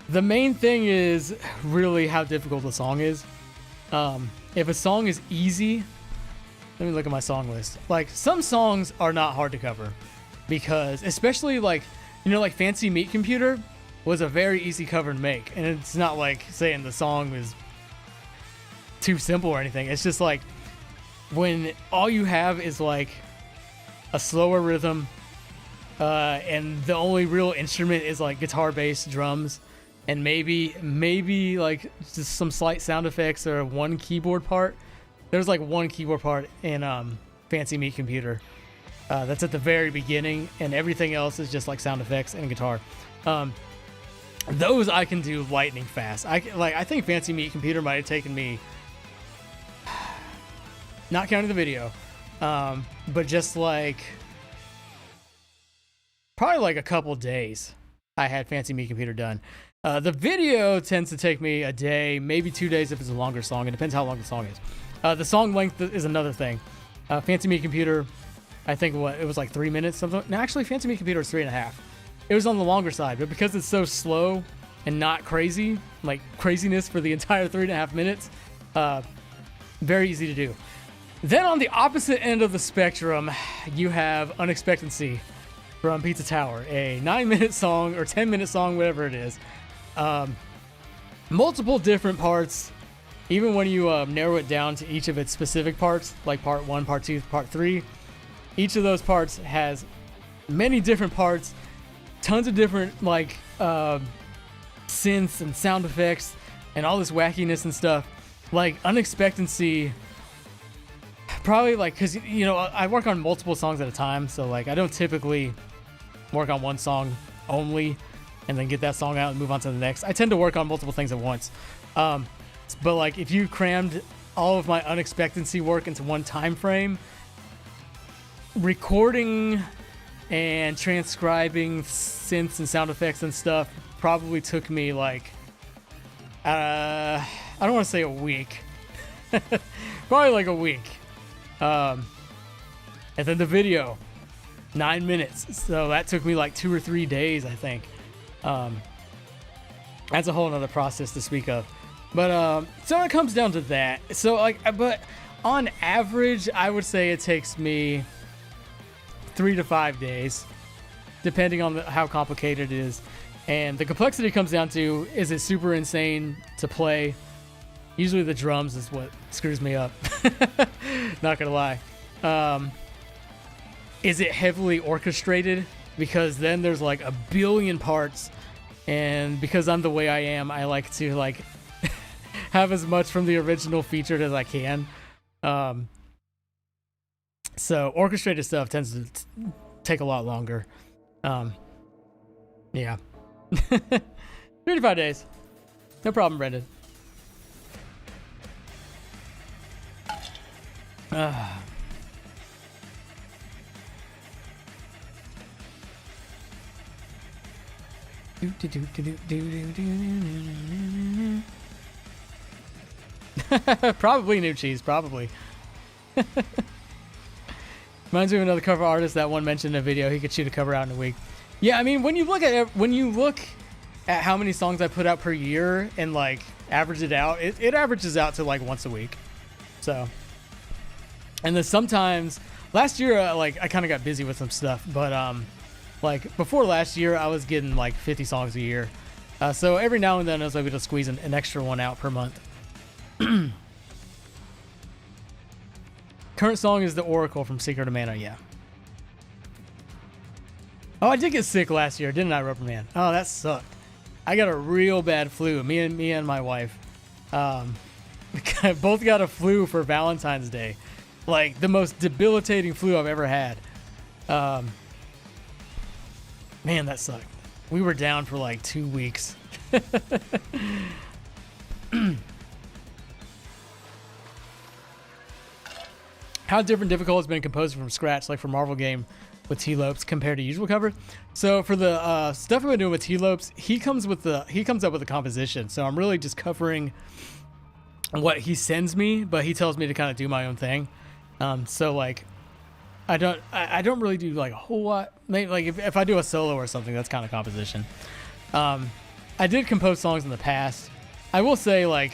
the main thing is really how difficult the song is. If a song is easy, let me look at my song list. Like, some songs are not hard to cover because, especially like, you know, like Fancy Meat Computer was a very easy cover to make. And it's not like saying the song is too simple or anything. It's just like when all you have is like a slower rhythm, and the only real instrument is like guitar, bass, drums, and maybe like just some slight sound effects or one keyboard part. There's like one keyboard part in Fancy Meat Computer. That's at the very beginning, and everything else is just like sound effects and guitar. Those I can do lightning fast. I think Fancy Meat Computer might have taken me, not counting the video, but just like probably like a couple days. I had Fancy Meat Computer done. The video tends to take me a day, maybe 2 days if it's a longer song. It depends how long the song is. The song length is another thing. Fancy Meat Computer, I think it was like 3 minutes something. No, actually, Fancy Meat Computer was 3.5. It was on the longer side, but because it's so slow and not crazy, like craziness for the entire 3.5 minutes, very easy to do. Then on the opposite end of the spectrum, you have Unexpectancy from Pizza Tower, a 9-minute song or 10-minute song, whatever it is. Multiple different parts. Even when you narrow it down to each of its specific parts, like part 1, part 2, part 3, each of those parts has many different parts, tons of different like synths and sound effects and all this wackiness and stuff. Like Unexpectancy, probably like, because you know I work on multiple songs at a time, so like I don't typically work on one song only and then get that song out and move on to the next. I tend to work on multiple things at once. But like if you crammed all of my Unexpectancy work into one time frame, recording and transcribing synths and sound effects and stuff probably took me like I don't want to say a week. Probably like a week. And then the video, 9 minutes. So that took me like 2 or 3 days, I think. That's a whole nother process to speak of. But so it comes down to that. So like, but on average, I would say it takes me 3 to 5 days, depending on how complicated it is. And the complexity comes down to, is it super insane to play? Usually the drums is what screws me up. Not gonna lie. Is it heavily orchestrated? Because then there's like a billion parts, and because I'm the way I am, I like to like have as much from the original featured as I can. So orchestrated stuff tends to take a lot longer. Yeah. 3 to 5 days. No problem, Brendan. Probably new cheese, probably. Reminds me of another cover artist that one mentioned in a video. He could shoot a cover out in a week. Yeah, I mean, when you look at how many songs I put out per year and like average it out, it averages out to like once a week. So, and then sometimes last year, like I kind of got busy with some stuff, but like before last year, I was getting like 50 songs a year. So every now and then I was able to squeeze an extra one out per month. Current song is The Oracle from Secret of Mana, yeah. Oh, I did get sick last year, didn't I, Rubberman? Oh, that sucked. I got a real bad flu. Me and my wife both got a flu for Valentine's Day. Like the most debilitating flu I've ever had. Man, that sucked. We were down for like 2 weeks. How difficult has been composing from scratch, like for Marvel game? T-Lopes compared to usual covers. So for the stuff I've been doing with T-Lopes, he comes up with the composition. So I'm really just covering what he sends me, but he tells me to kind of do my own thing. So like I don't really do like a whole lot. Maybe like if I do a solo or something, that's kind of composition. I did compose songs in the past. I will say like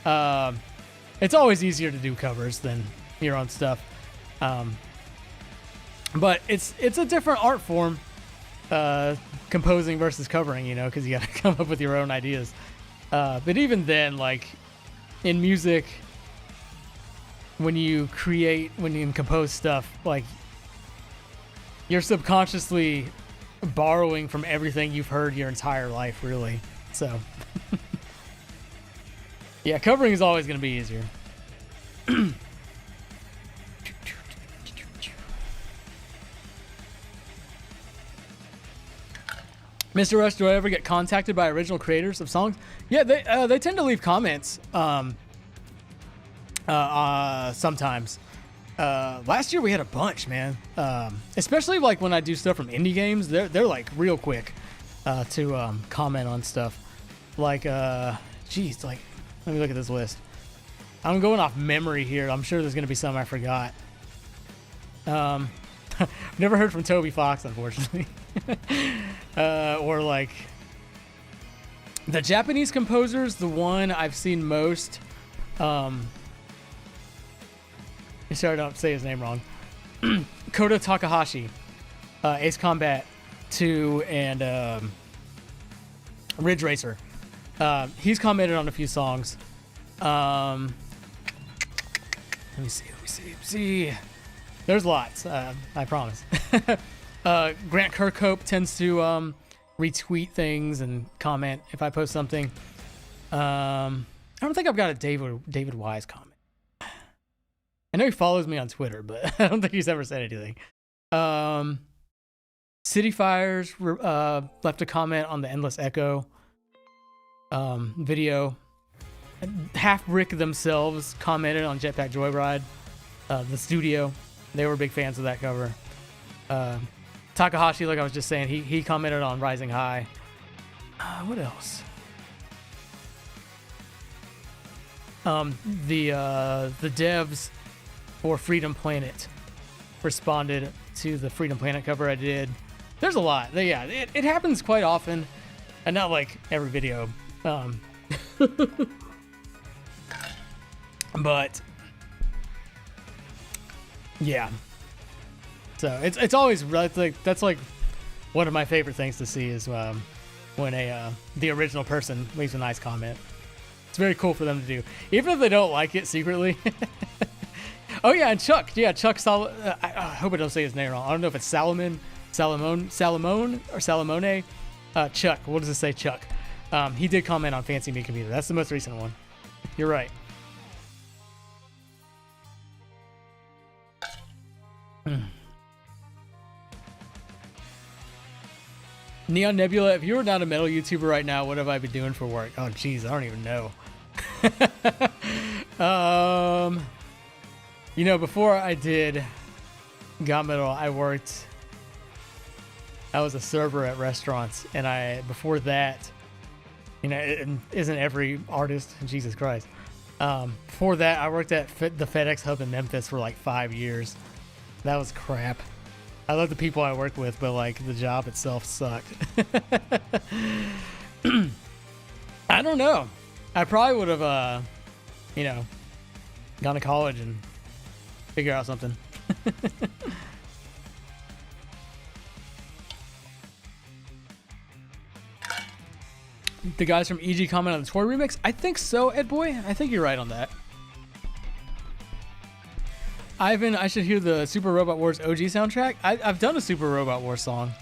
it's always easier to do covers than your own stuff. But it's a different art form, composing versus covering, you know, because you got to come up with your own ideas. But even then, like in music, when you compose stuff, like you're subconsciously borrowing from everything you've heard your entire life, really. So yeah, covering is always going to be easier. Mr. Rush, do I ever get contacted by original creators of songs? Yeah, they tend to leave comments sometimes. Last year we had a bunch, man. Especially like when I do stuff from indie games, they're like real quick to comment on stuff. Like geez, like let me look at this list. I'm going off memory here. I'm sure there's gonna be some I forgot. Never heard from Toby Fox, unfortunately. Or like the Japanese composers, the one I've seen most, sorry I don't say his name wrong. Kota Takahashi, Ace Combat 2 and Ridge Racer. He's commented on a few songs. Let me see. There's lots, I promise. Grant Kirkhope tends to retweet things and comment if I post something. I don't think I've got a David Wise comment. I know he follows me on Twitter, but I don't think he's ever said anything. City Fires left a comment on the Endless Echo video. Half Brick themselves commented on Jetpack Joyride, the studio. They were big fans of that cover. Takahashi, like I was just saying, he commented on Rising High. What else? The devs for Freedom Planet responded to the Freedom Planet cover I did. There's a lot. Yeah, it happens quite often, and not like every video. But yeah. So it's always like that's like one of my favorite things to see is when the original person leaves a nice comment. It's very cool for them to do, even if they don't like it secretly. Oh yeah, and Chuck, I hope I don't say his name wrong. I don't know if it's Salamone, or Salamone. Chuck, what does it say, Chuck? He did comment on Fancy Me Computer. That's the most recent one. You're right. Neon Nebula, if you were not a metal YouTuber right now, what have I been doing for work? Oh, geez, I don't even know. You know, before I did GaMetal, I was a server at restaurants, and before that, you know, it isn't every artist, Jesus Christ. Before that, I worked at the FedEx hub in Memphis for like 5 years. That was crap. I love the people I work with, but like the job itself sucked. I don't know. I probably would have, you know, gone to college and figure out something. The guys from EG comment on the Toy remix? I think so, Ed Boy. I think you're right on that. Ivan, I should hear the Super Robot Wars OG soundtrack. I've done a Super Robot Wars song.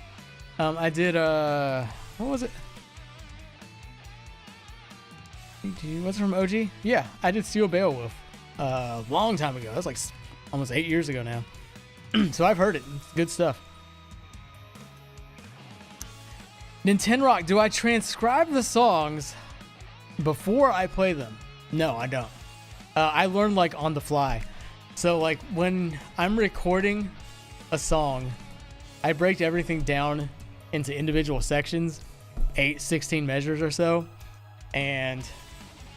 I did, what was it? What's it from OG? Yeah, I did Steel Beowulf a long time ago. That's like almost 8 years ago now. So I've heard it. It's good stuff. Nintenrock, do I transcribe the songs before I play them? No, I don't. I learn like on the fly. So like when I'm recording a song I break everything down into individual sections, 16 measures or so, and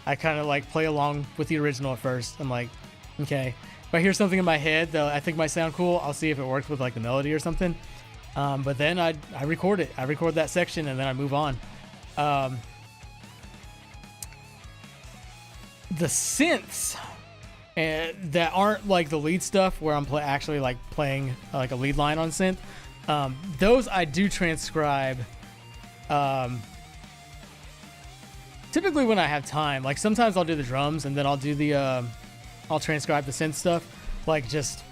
I kind of like play along with the original at first. I'm like, okay, if I hear something in my head that I think might sound cool, I'll see if it works with like the melody or something. But then I record it. I record that section and then I move on. The synths that aren't like the lead stuff where I'm actually like playing like a lead line on synth, those I do transcribe typically when I have time. Like sometimes I'll do the drums and then I'll do the I'll transcribe the synth stuff, like just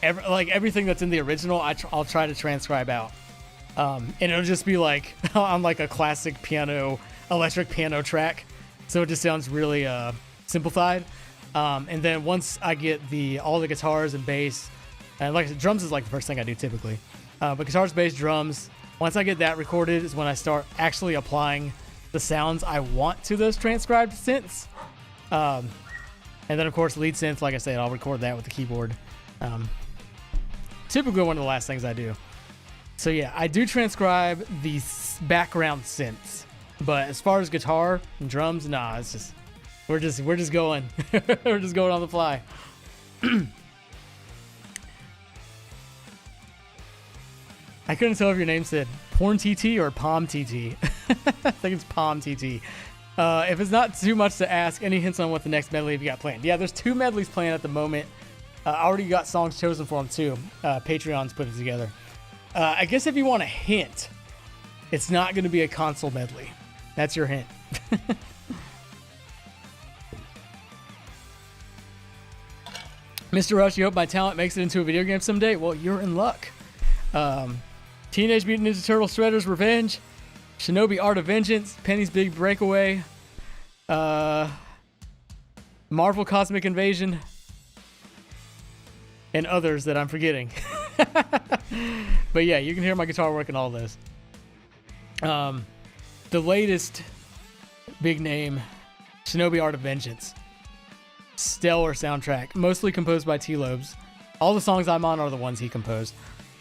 everything that's in the original I'll try to transcribe out, and it'll just be like on like a classic electric piano track, so it just sounds really simplified. And then once I get all the guitars and bass, and like drums is like the first thing I do typically, but guitars, bass, drums, once I get that recorded is when I start actually applying the sounds I want to those transcribed synths. And then of course lead synth, like I said, I'll record that with the keyboard. Typically one of the last things I do. So yeah, I do transcribe the background synths, but as far as guitar and drums, nah, it's just we're just going we're just going on the fly. I couldn't tell if your name said Porn TT or Palm TT. I think it's Palm TT. If it's not too much to ask, any hints on what the next medley have you got planned? Yeah, there's 2 medleys planned at the moment. I already got songs chosen for them too. Patreon's put it together. I guess if you want a hint, it's not going to be a console medley. That's your hint. Mr. Rush, you hope my talent makes it into a video game someday? Well, you're in luck. Teenage Mutant Ninja Turtles Shredder's Revenge, Shinobi Art of Vengeance, Penny's Big Breakaway, Marvel Cosmic Invasion, and others that I'm forgetting. But yeah, you can hear my guitar work in all this. The latest big name, Shinobi Art of Vengeance. Stellar soundtrack, mostly composed by T-Lobes. All the songs I'm on are the ones he composed.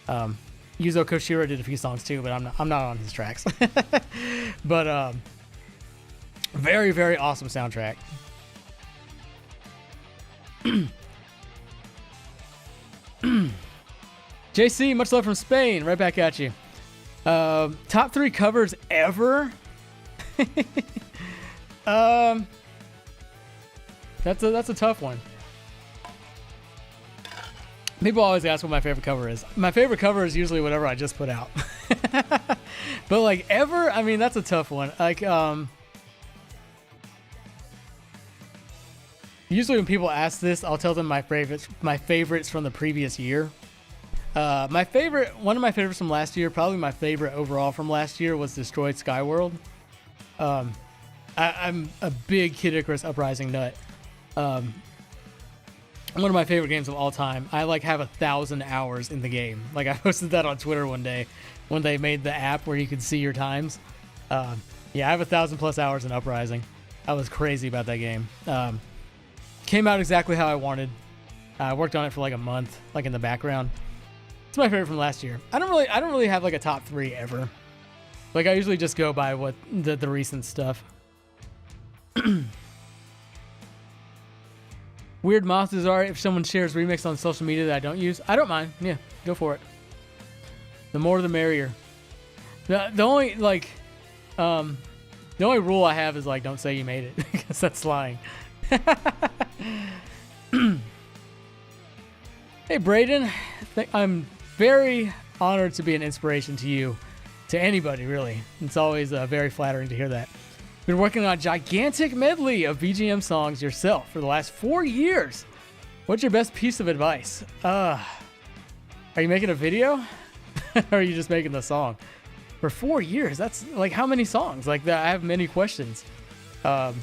Yuzo Koshiro did a few songs too, but I'm not on his tracks. But very, very awesome soundtrack. JC, much love from Spain. Right back at you. Top 3 covers ever. That's a tough one. People always ask what my favorite cover is. My favorite cover is usually whatever I just put out. But like ever, I mean, that's a tough one. Like usually when people ask this, I'll tell them my favorites from the previous year. One of my favorites from last year, probably my favorite overall from last year, was Destroyed Skyworld. I'm a big Kid Icarus Uprising nut. One of my favorite games of all time. I like have 1,000 hours in the game. Like I posted that on Twitter one day when they made the app where you could see your times. Yeah, I have 1,000+ hours in Uprising. I was crazy about that game. Came out exactly how I wanted. I worked on it for like a month, like in the background. It's my favorite from last year. I don't really have like a top 3 ever. Like I usually just go by what the recent stuff. Weird Monsters are if someone shares remix on social media that I don't use. I don't mind. Yeah, go for it. The more the merrier. The only rule I have is like don't say you made it because that's lying. Hey Braden, I'm very honored to be an inspiration to you, to anybody really. It's always very flattering to hear that. Been working on a gigantic medley of VGM songs yourself for the last 4 years. What's your best piece of advice? Are you making a video? Or are you just making the song? For 4 years, that's like how many songs? Like that, I have many questions. How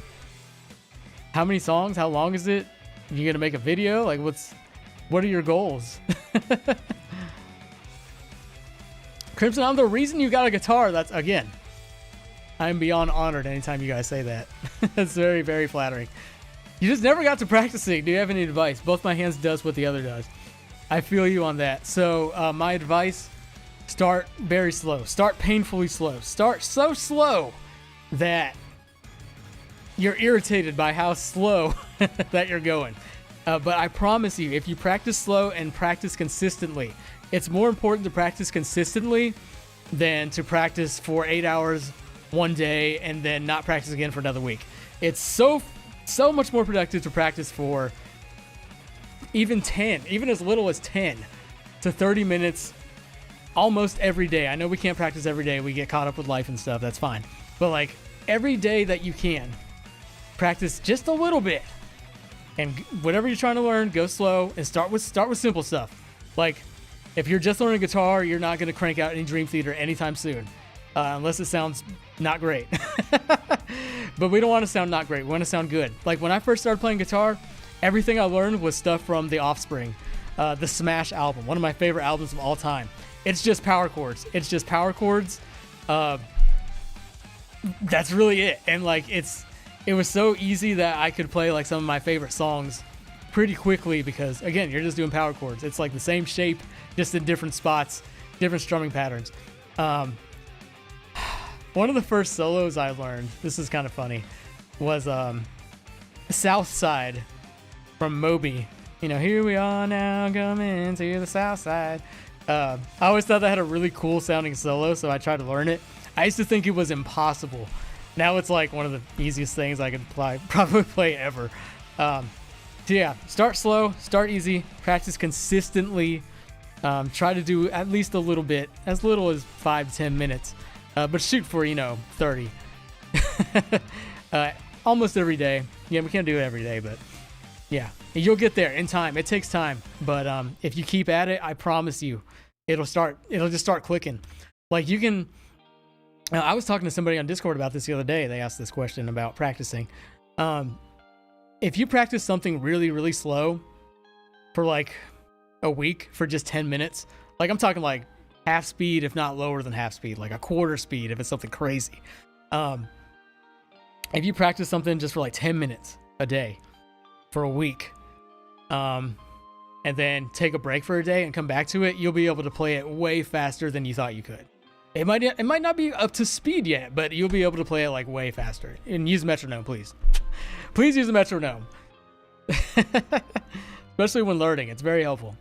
many songs? How long is it? You gonna make a video? Like what are your goals? Crimson, I'm the reason you got a guitar. That's again. I'm beyond honored anytime you guys say that. That's very, very flattering. You just never got to practicing. Do you have any advice? Both my hands does what the other does. I feel you on that. So my advice, start very slow. Start painfully slow. Start so slow that you're irritated by how slow that you're going. But I promise you, if you practice slow and practice consistently, it's more important to practice consistently than to practice for 8 hours one day and then not practice again for another week. It's so much more productive to practice for even as little as 10 to 30 minutes almost every day. I know we can't practice every day. We get caught up with life and stuff. That's fine. But like every day that you can, practice just a little bit. And whatever you're trying to learn, go slow and start with simple stuff. Like if you're just learning guitar, you're not going to crank out any Dream Theater anytime soon, unless it sounds not great. But we don't want to sound not great. We want to sound good. Like when I first started playing guitar, everything I learned was stuff from The Offspring, the Smash album, one of my favorite albums of all time. It's just power chords. That's really it. And like it was so easy that I could play like some of my favorite songs pretty quickly because, again, you're just doing power chords. It's like the same shape, just in different spots, different strumming patterns. One of the first solos I learned, this is kind of funny, was South Side from Moby. You know, here we are now coming to the South Side. I always thought that had a really cool sounding solo, so I tried to learn it. I used to think it was impossible. Now it's like one of the easiest things I could probably play ever. So yeah, start slow, start easy, practice consistently. Try to do at least a little bit, as little as 5-10 minutes. But shoot for, 30. Almost every day. Yeah, we can't do it every day, but yeah, you'll get there in time. It takes time, but if you keep at it, I promise you, it'll just start clicking. Like you can. I was talking to somebody on Discord about this the other day. They asked this question about practicing. If you practice something really, really slow for like a week for just 10 minutes, like I'm talking like half speed, if not lower than half speed, like a quarter speed if it's something crazy. If you practice something just for like 10 minutes a day for a week, and then take a break for a day and come back to it, you'll be able to play it way faster than you thought you could. It might not be up to speed yet, but you'll be able to play it like way faster. And use metronome, please. Please use a metronome. Especially when learning. It's very helpful.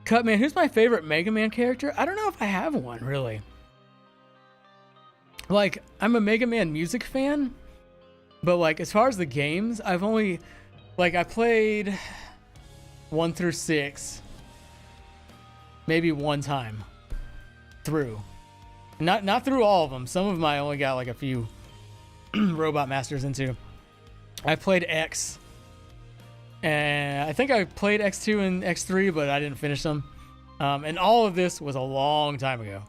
Cutman, who's my favorite Mega Man character? I don't know if I have one, really. Like, I'm a Mega Man music fan, but like, as far as the games, I've only, like, I played 1 through 6 maybe one time through. Not through all of them. Some of them I only got like a few Robot Masters into. I played X, and I think I played X2 and X3, but I didn't finish them. And all of this was a long time ago.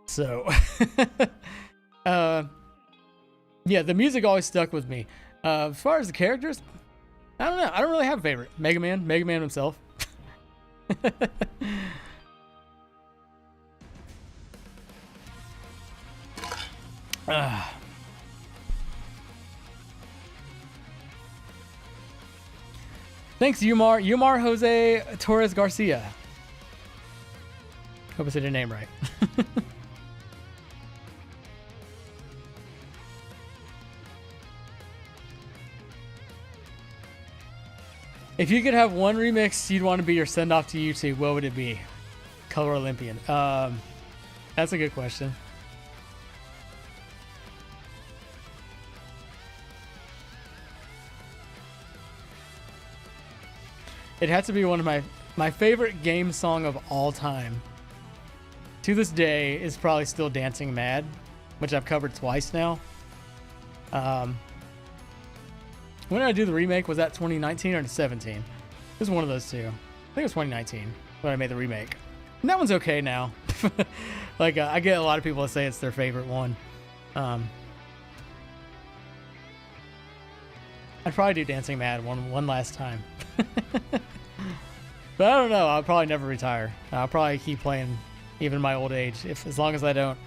So, yeah, the music always stuck with me. As far as the characters, I don't know. I don't really have a favorite. Mega Man himself. Thanks, Yumar Jose Torres Garcia. Hope I said your name right. If you could have one remix you'd want to be your send-off to YouTube, what would it be? Color Olympian. That's a good question. It had to be one of my favorite game song of all time. To this day is probably still Dancing Mad, which I've covered twice now. When did I do the remake? Was that 2019 or 2017? It was one of those two. I think it was 2019 when I made the remake. And that one's okay now. Like, I get a lot of people that say it's their favorite one. I'd probably do Dancing Mad one last time. But I don't know. I'll probably never retire. I'll probably keep playing even in my old age, as long as I don't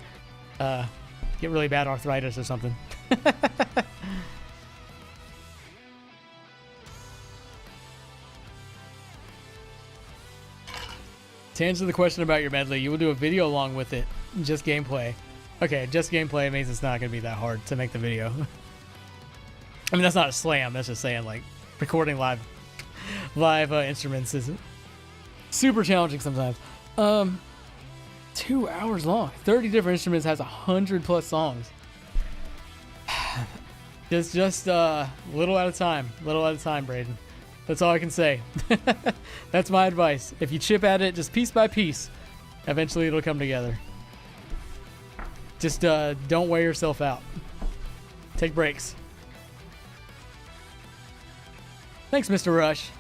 get really bad arthritis or something. To answer the question about your medley, you will do a video along with it, just gameplay. Okay, just gameplay means it's not going to be that hard to make the video. I mean, that's not a slam. That's just saying, like, recording live instruments is super challenging sometimes. 2 hours long. 30 different instruments, has 100+ songs. Just little at a time. Little at a time, Braden. That's all I can say. That's my advice. If you chip at it just piece by piece, eventually it'll come together. Just don't wear yourself out. Take breaks. Thanks, Mr. Rush.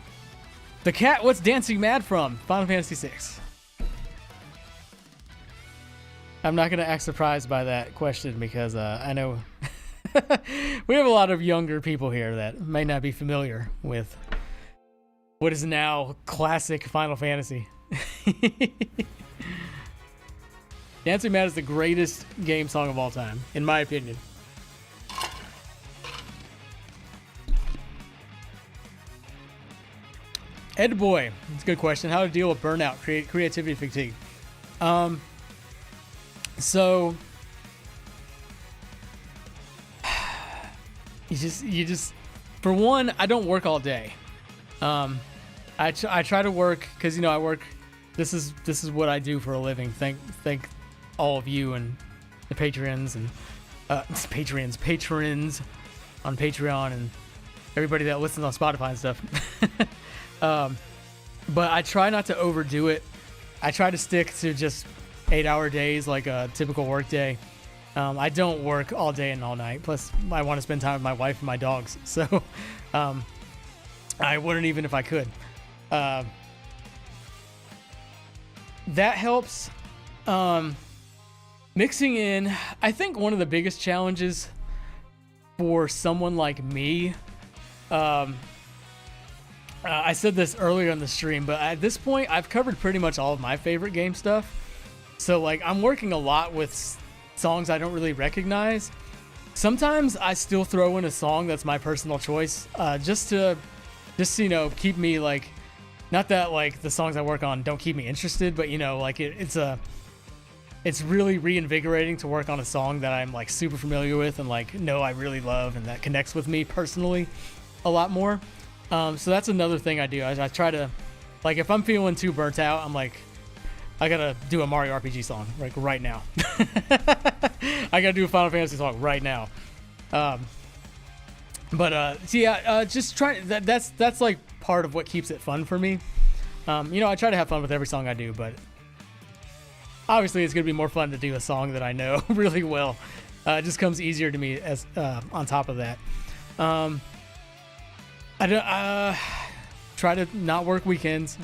The cat, what's dancing mad from? Final Fantasy VI. I'm not going to act surprised by that question because I know we have a lot of younger people here that may not be familiar with what is now classic Final Fantasy. Dancing Mad is the greatest game song of all time, in my opinion. Ed Boy, it's a good question. How to deal with burnout, creativity fatigue. So you just for one, I don't work all day. I try to work because I work. This is what I do for a living. Thank all of you and the patrons and patrons on Patreon and everybody that listens on Spotify and stuff. But I try not to overdo it. I try to stick to just 8-hour days, like a typical work day. I don't work all day and all night. Plus, I want to spend time with my wife and my dogs. So, I wouldn't even if I could. That helps. Mixing in, I think one of the biggest challenges for someone like me, I said this earlier in the stream, but at this point, I've covered pretty much all of my favorite game stuff. So, like, I'm working a lot with songs I don't really recognize. Sometimes I still throw in a song that's my personal choice, just keep me, like, not that, like, the songs I work on don't keep me interested, but, like, it's really reinvigorating to work on a song that I'm, like, super familiar with and, like, know I really love and that connects with me personally a lot more. So that's another thing I do. I try to, like, if I'm feeling too burnt out, I'm like, I gotta do a Mario RPG song, like, right now. I gotta do a Final Fantasy song right now. Just try. That's like part of what keeps it fun for me. I try to have fun with every song I do, but obviously it's gonna be more fun to do a song that I know really well. It just comes easier to me as on top of that. I don't try to not work weekends.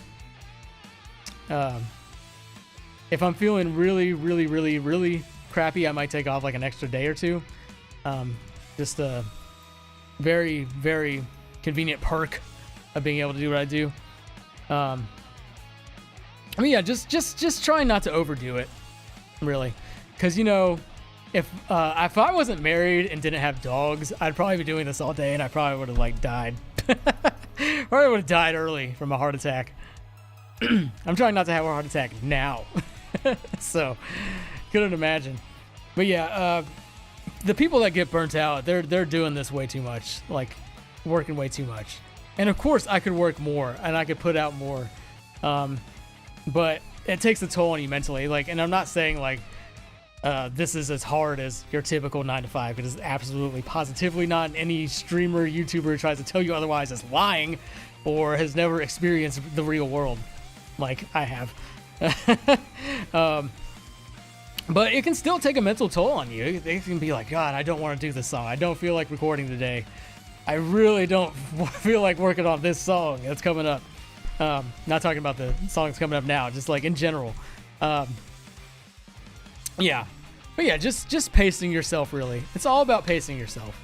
If I'm feeling really, really, really, really crappy, I might take off like an extra day or two. Just a very, very convenient perk of being able to do what I do. Just trying not to overdo it, really. Because, if I wasn't married and didn't have dogs, I'd probably be doing this all day and I probably would have, like, died. Or I would have died early from a heart attack. I'm trying not to have a heart attack now. So, couldn't imagine. But yeah, the people that get burnt out, they're doing this way too much, like working way too much. And of course, I could work more and I could put out more, but it takes a toll on you mentally. Like, and I'm not saying like this is as hard as your typical 9-to-5. It is absolutely, positively not. And any streamer, YouTuber who tries to tell you otherwise is lying or has never experienced the real world, like I have. But it can still take a mental toll on you. It can be like, God, I don't want to do this song. I don't feel like recording today. I really don't feel like working on this song that's coming up. Not talking about the song that's coming up now, just like in general. Yeah. But yeah, just pacing yourself, really. It's all about pacing yourself.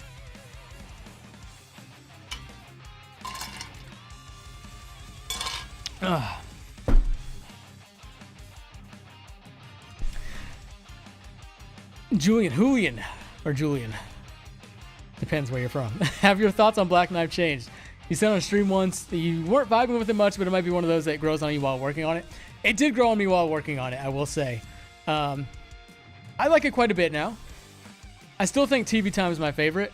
Julian, depends where you're from. Have your thoughts on Black Knife changed? You said on a stream once that you weren't vibing with it much, but it might be one of those that grows on you while working on it. It did grow on me while working on it, I will say. I like it quite a bit now. I still think TV Time is my favorite.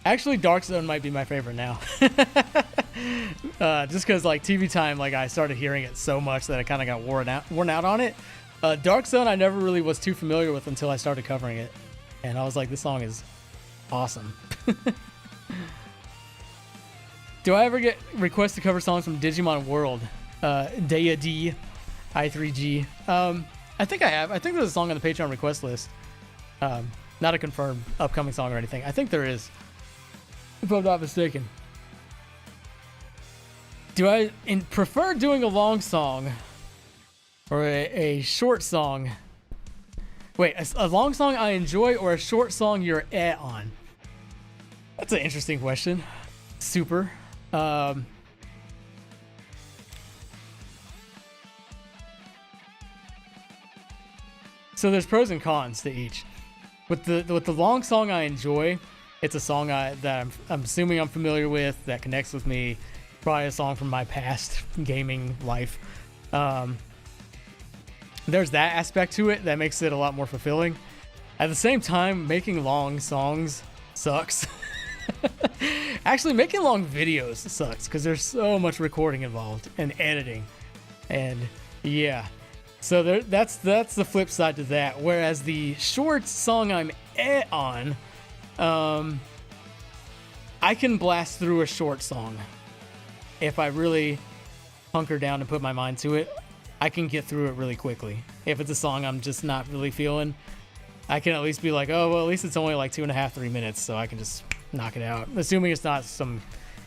Actually, Dark Zone might be my favorite now. Just because like TV Time, like I started hearing it so much that I kind of got worn out on it. Dark Zone I never really was too familiar with until I started covering it. And I was like, this song is awesome. Do I ever get requests to cover songs from Digimon World? Dea D, I3G. I think I have. I think there's a song on the Patreon request list. Not a confirmed upcoming song or anything. I think there is, if I'm not mistaken. Do I prefer doing a long song or a short song? Wait, a long song I enjoy or a short song you're on? That's an interesting question. Super. So there's pros and cons to each. With the long song I enjoy, it's a song that I'm assuming I'm familiar with, that connects with me. Probably a song from my past gaming life. There's that aspect to it that makes it a lot more fulfilling. At the same time, making long songs sucks. Actually, making long videos sucks because there's so much recording involved and editing. And yeah. So that's the flip side to that. Whereas the short song I'm on, I can blast through a short song. If I really hunker down and put my mind to it, I can get through it really quickly. If it's a song I'm just not really feeling, I can at least be like, oh, well, at least it's only like 2.5, 3 minutes, so I can just knock it out. Assuming it's not some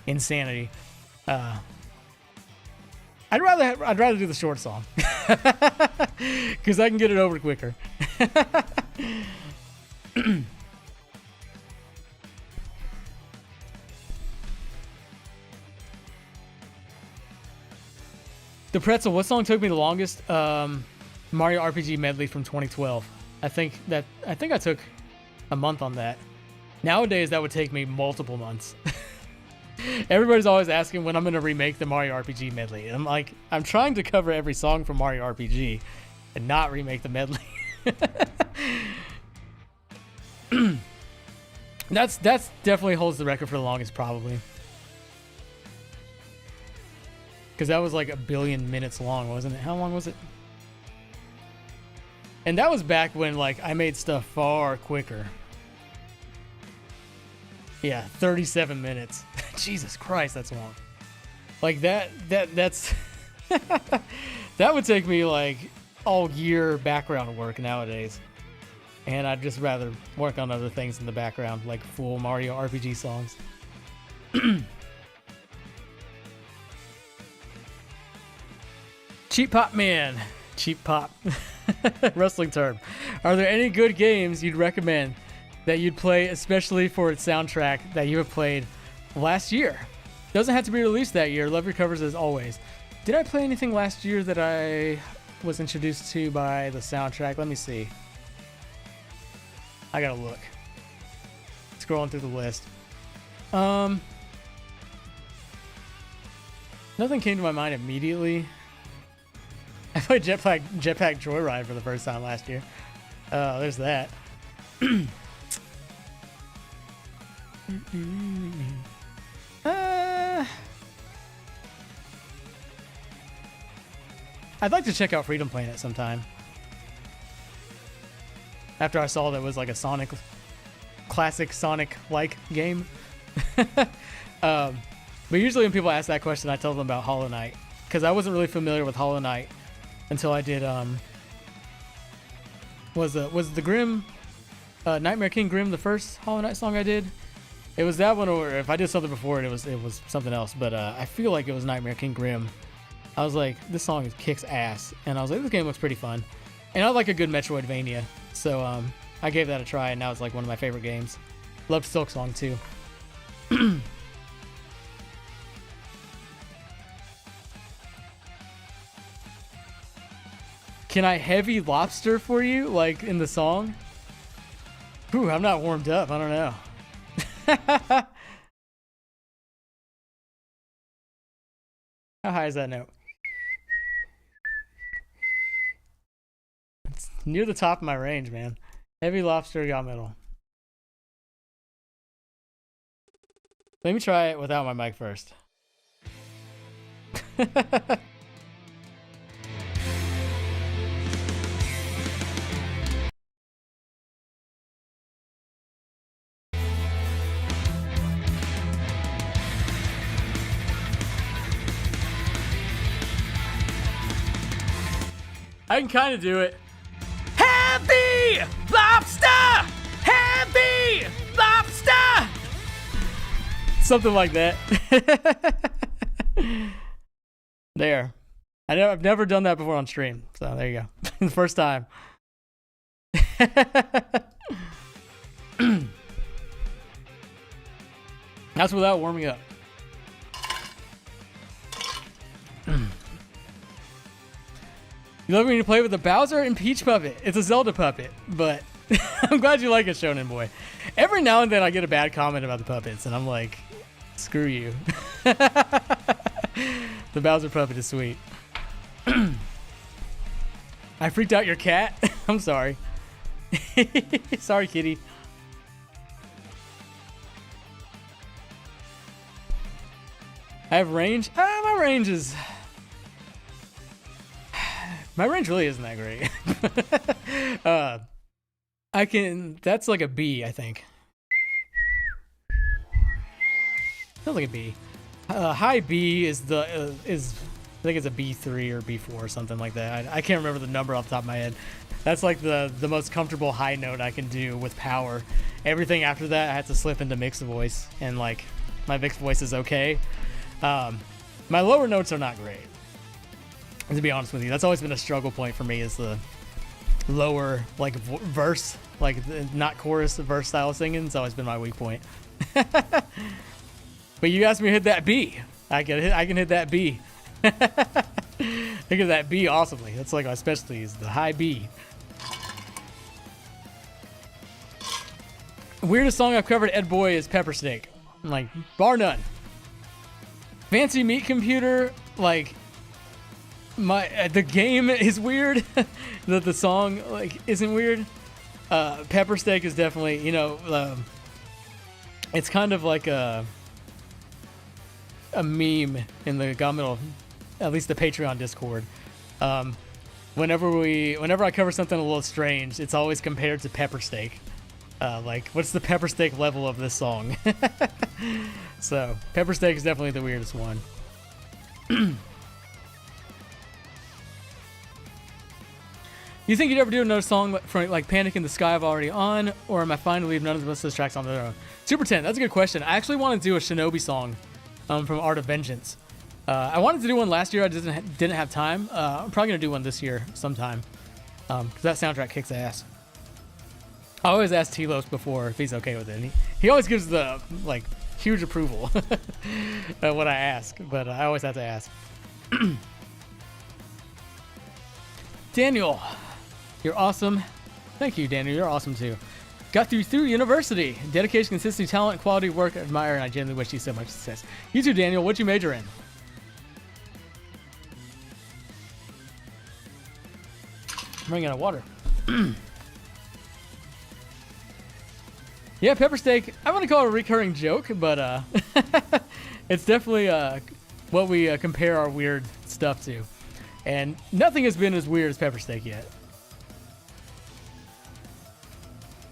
insanity. I'd rather do the short song because I can get it over quicker. The Pretzel, what song took me the longest? Mario RPG Medley from 2012. I think I took a month on that. Nowadays, that would take me multiple months. Everybody's always asking when I'm going to remake the Mario RPG medley. And I'm like, I'm trying to cover every song from Mario RPG and not remake the medley. That's definitely holds the record for the longest, probably. Because that was like 1 billion minutes long, wasn't it? How long was it? And that was back when like I made stuff far quicker. Yeah, 37 minutes. Jesus Christ, that's long. Like that's that would take me like all year background work nowadays. And I'd just rather work on other things in the background, like full Mario RPG songs. Cheap Pop Man. Cheap Pop. Wrestling term. Are there any good games you'd recommend that you'd play, especially for its soundtrack, that you have played last year? Doesn't have to be released that year. Love your covers as always. Did I play anything last year that I was introduced to by the soundtrack? Let me see. I gotta look. Scrolling through the list. Nothing came to my mind immediately. I played Jetpack Joyride for the first time last year. There's that. I'd like to check out Freedom Planet sometime. After I saw that it was like a classic Sonic-like game. But usually when people ask that question, I tell them about Hollow Knight. Because I wasn't really familiar with Hollow Knight until I did, was the Grimm, Nightmare King Grimm the first Hollow Knight song I did? It was that one, or if I did something before it, it was something else. But I feel like it was Nightmare King Grimm. I was like, this song kicks ass. And I was like, this game looks pretty fun. And I like a good Metroidvania. So I gave that a try, and now it's like one of my favorite games. Love Silk Song too. Can I heavy lobster for you, like in the song? Ooh, I'm not warmed up. I don't know. How high is that note? near the top of my range, man. Heavy lobster GaMetal. Let me try it without my mic first. I can kind of do it. Heavy lobster! Heavy lobster! Something like that. There. I've never done that before on stream, so there you go. The first time. That's without warming up. You love when you play with the Bowser and Peach puppet. It's a Zelda puppet, but I'm glad you like it, Shonen Boy. Every now and then I get a bad comment about the puppets, and I'm like, screw you. The Bowser puppet is sweet. I freaked out your cat? I'm sorry. Sorry, kitty. I have range? My range is... My range really isn't that great. I can... That's like a B, I think. Feels like a B. High B is the... I think it's a B3 or B4 or something like that. I can't remember the number off the top of my head. That's like the most comfortable high note I can do with power. Everything after that, I have to slip into mixed voice. And like, my mixed voice is okay. My lower notes are not great. To be honest with you, that's always been a struggle point for me, is the lower, like, verse, like, not chorus, verse style singing. It's always been my weak point. But you asked me to hit that B. I can hit that B. I hit that B awesomely. That's like my specialty, is the high B. Weirdest song I've covered, Ed Boy, is Pepper Steak. Like, bar none. Fancy Meat Computer, like, the game is weird. The song, like, isn't weird. Pepper Steak is definitely, you know, it's kind of like a meme in the GaMetal, at least the Patreon Discord. Whenever I cover something a little strange, it's always compared to Pepper Steak. Like, what's the Pepper Steak level of this song? So, Pepper Steak is definitely the weirdest one. You think you'd ever do another song for like Panic in the Sky I've already on, or am I fine to leave none of those tracks on their own? Super 10, that's a good question. I actually want to do a Shinobi song from Art of Vengeance. I wanted to do one last year, I didn't have time. I'm probably going to do one this year sometime, because that soundtrack kicks ass. I always ask Telos before if he's okay with it. And he always gives the, like, huge approval when I ask, but I always have to ask. Daniel, you're awesome. Thank you, Daniel. You're awesome, too. Got through university. Dedication, consistency, talent, quality work, admire, and I genuinely wish you so much success. You too, Daniel. What'd you major in? I'm running out of water. Yeah, Pepper Steak, I want to call it a recurring joke, but it's definitely what we compare our weird stuff to. And nothing has been as weird as Pepper Steak yet.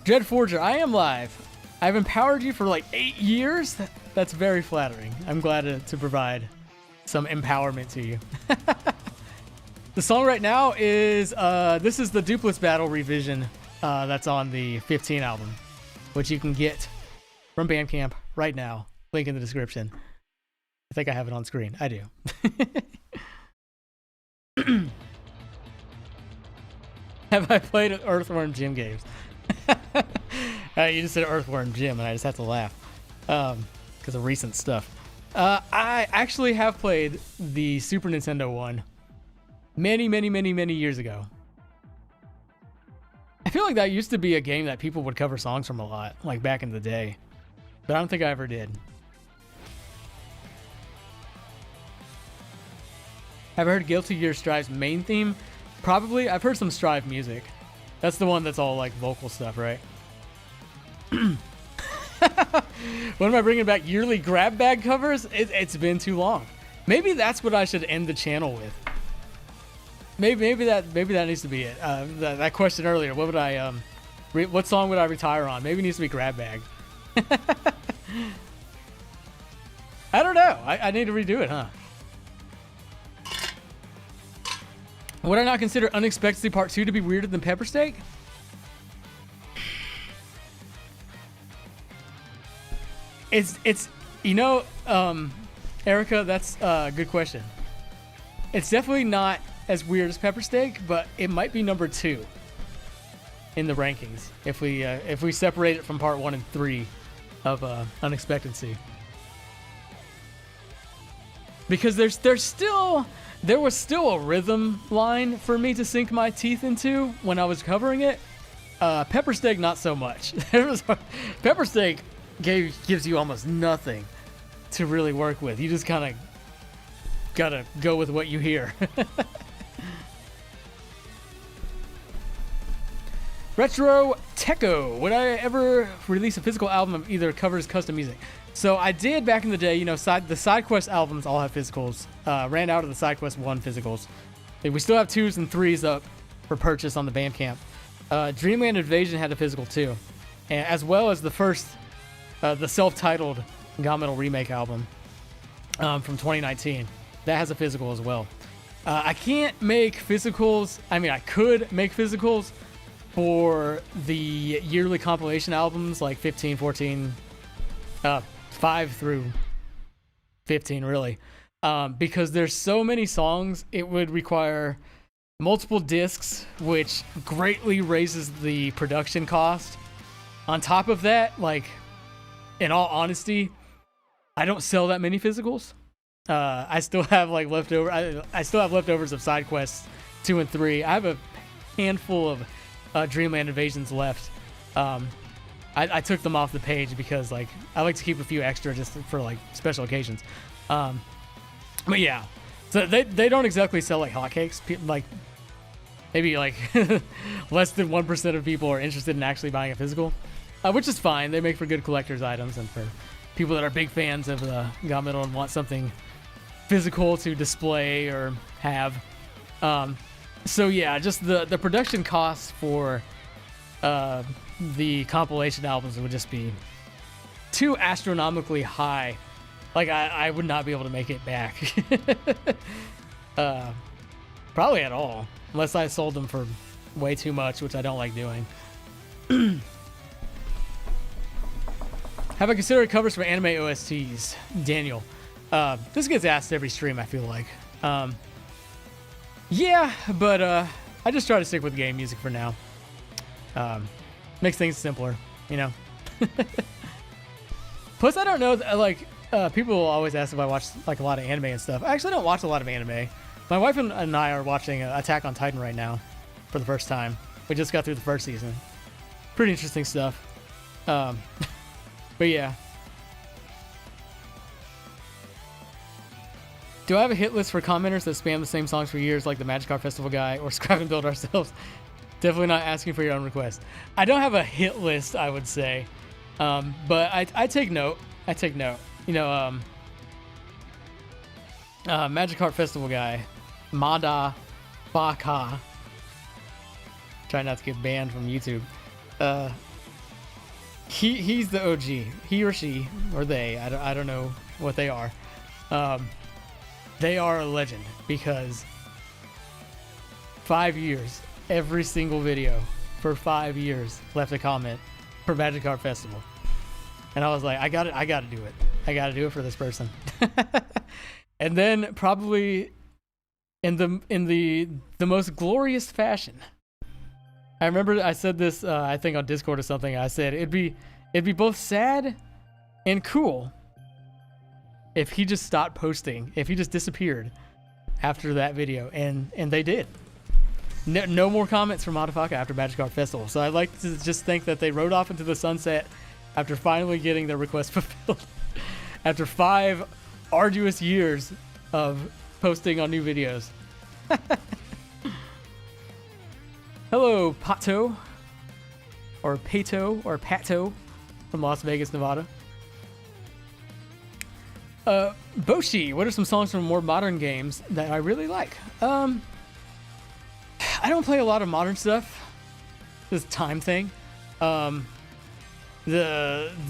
Dread Forger, I am live. I've empowered you for like 8 years. That's very flattering. I'm glad to provide some empowerment to you. The song right now is, this is the Dupless Battle revision that's on the 15 album, which you can get from Bandcamp right now. Link in the description. I think I have it on screen. I do. Have I played Earthworm Jim games? You just said Earthworm Jim, and I just have to laugh because of recent stuff. I actually have played the Super Nintendo one many years ago. I feel like that used to be a game that people would cover songs from a lot, like back in the day. But I don't think I ever did. Have I heard Guilty Gear Strive's main theme? Probably. I've heard some Strive music. That's the one that's all like vocal stuff, right? When am I bringing back yearly grab bag covers? It's been too long. Maybe that's what I should end the channel with. Maybe that needs to be it. That question earlier. What would I what song would I retire on? Maybe it needs to be grab bag. I don't know. I need to redo it, huh? Would I not consider Unexpectedly Part 2 to be weirder than Pepper Steak? It's you know, Erica, that's a good question. It's definitely not as weird as Pepper Steak, but it might be number 2 in the rankings if we separate it from Part 1 and 3 of Unexpectancy. Because there was still a rhythm line for me to sink my teeth into when I was covering it. Pepper Steak, not so much. Pepper Steak gives you almost nothing to really work with. You just kind of gotta go with what you hear. Retro Techo. Would I ever release a physical album of either covers, custom music? So I did back in the day. You know, the side quest albums all have physicals. Ran out of the side quest 1 physicals. We still have 2s and 3s up for purchase on the Bandcamp. Dreamland Invasion had a physical too, as well as the first, the self-titled GaMetal remake album from 2019. That has a physical as well. I can't make physicals. I mean, I could make physicals for the yearly compilation albums like 15, 14, 5 through 15 really, because there's so many songs. It would require multiple discs, which greatly raises the production cost. On top of that, like, in all honesty, I don't sell that many physicals. I still have like leftover. I still have leftovers of side quests 2 and 3. I have a handful of Dreamland Invasions left. I took them off the page because like I like to keep a few extra just for like special occasions. But yeah, so they don't exactly sell like hotcakes. Like maybe like less than 1% of people are interested in actually buying a physical, which is fine. They make for good collector's items and for people that are big fans of GaMetal and want something physical to display or have. So yeah, just the production costs for the compilation albums would just be too astronomically high. Like I would not be able to make it back. Probably at all, unless I sold them for way too much, which I don't like doing. Have I considered covers for anime OSTs? Daniel. This gets asked every stream, I feel like. Yeah, but I just try to stick with game music for now. Makes things simpler, you know. Plus, I don't know, like, people will always ask if I watch like a lot of anime and stuff. I actually don't watch a lot of anime. My wife and I are watching Attack on Titan right now for the first time. We just got through the first season. Pretty interesting stuff. But yeah. Do I have a hit list for commenters that spam the same songs for years, like the Magic Car Festival guy or Scrap and Build Ourselves? Definitely not asking for your own request. I don't have a hit list, I would say. But I take note. I take note. You know, Magic Car Festival guy, Mada Baka. Try not to get banned from YouTube. He's the OG. He or she or they. I don't know what they are. They are a legend because 5 years, every single video for 5 years left a comment for Magic Car Festival, and I was like, I got to do it. I got to do it for this person. And then probably in the most glorious fashion. I remember I said this, I think on Discord or something. I said it'd be both sad and cool if he just stopped posting, if he just disappeared after that video, and they did. No more comments from Motherfucker after Magic Art Festival. So I'd like to just think that they rode off into the sunset after finally getting their request fulfilled. After 5 arduous years of posting on new videos. Hello, Pato, or Pato, or Pato from Las Vegas, Nevada. Boshi, what are some songs from more modern games that I really like? I don't play a lot of modern stuff. This time thing. The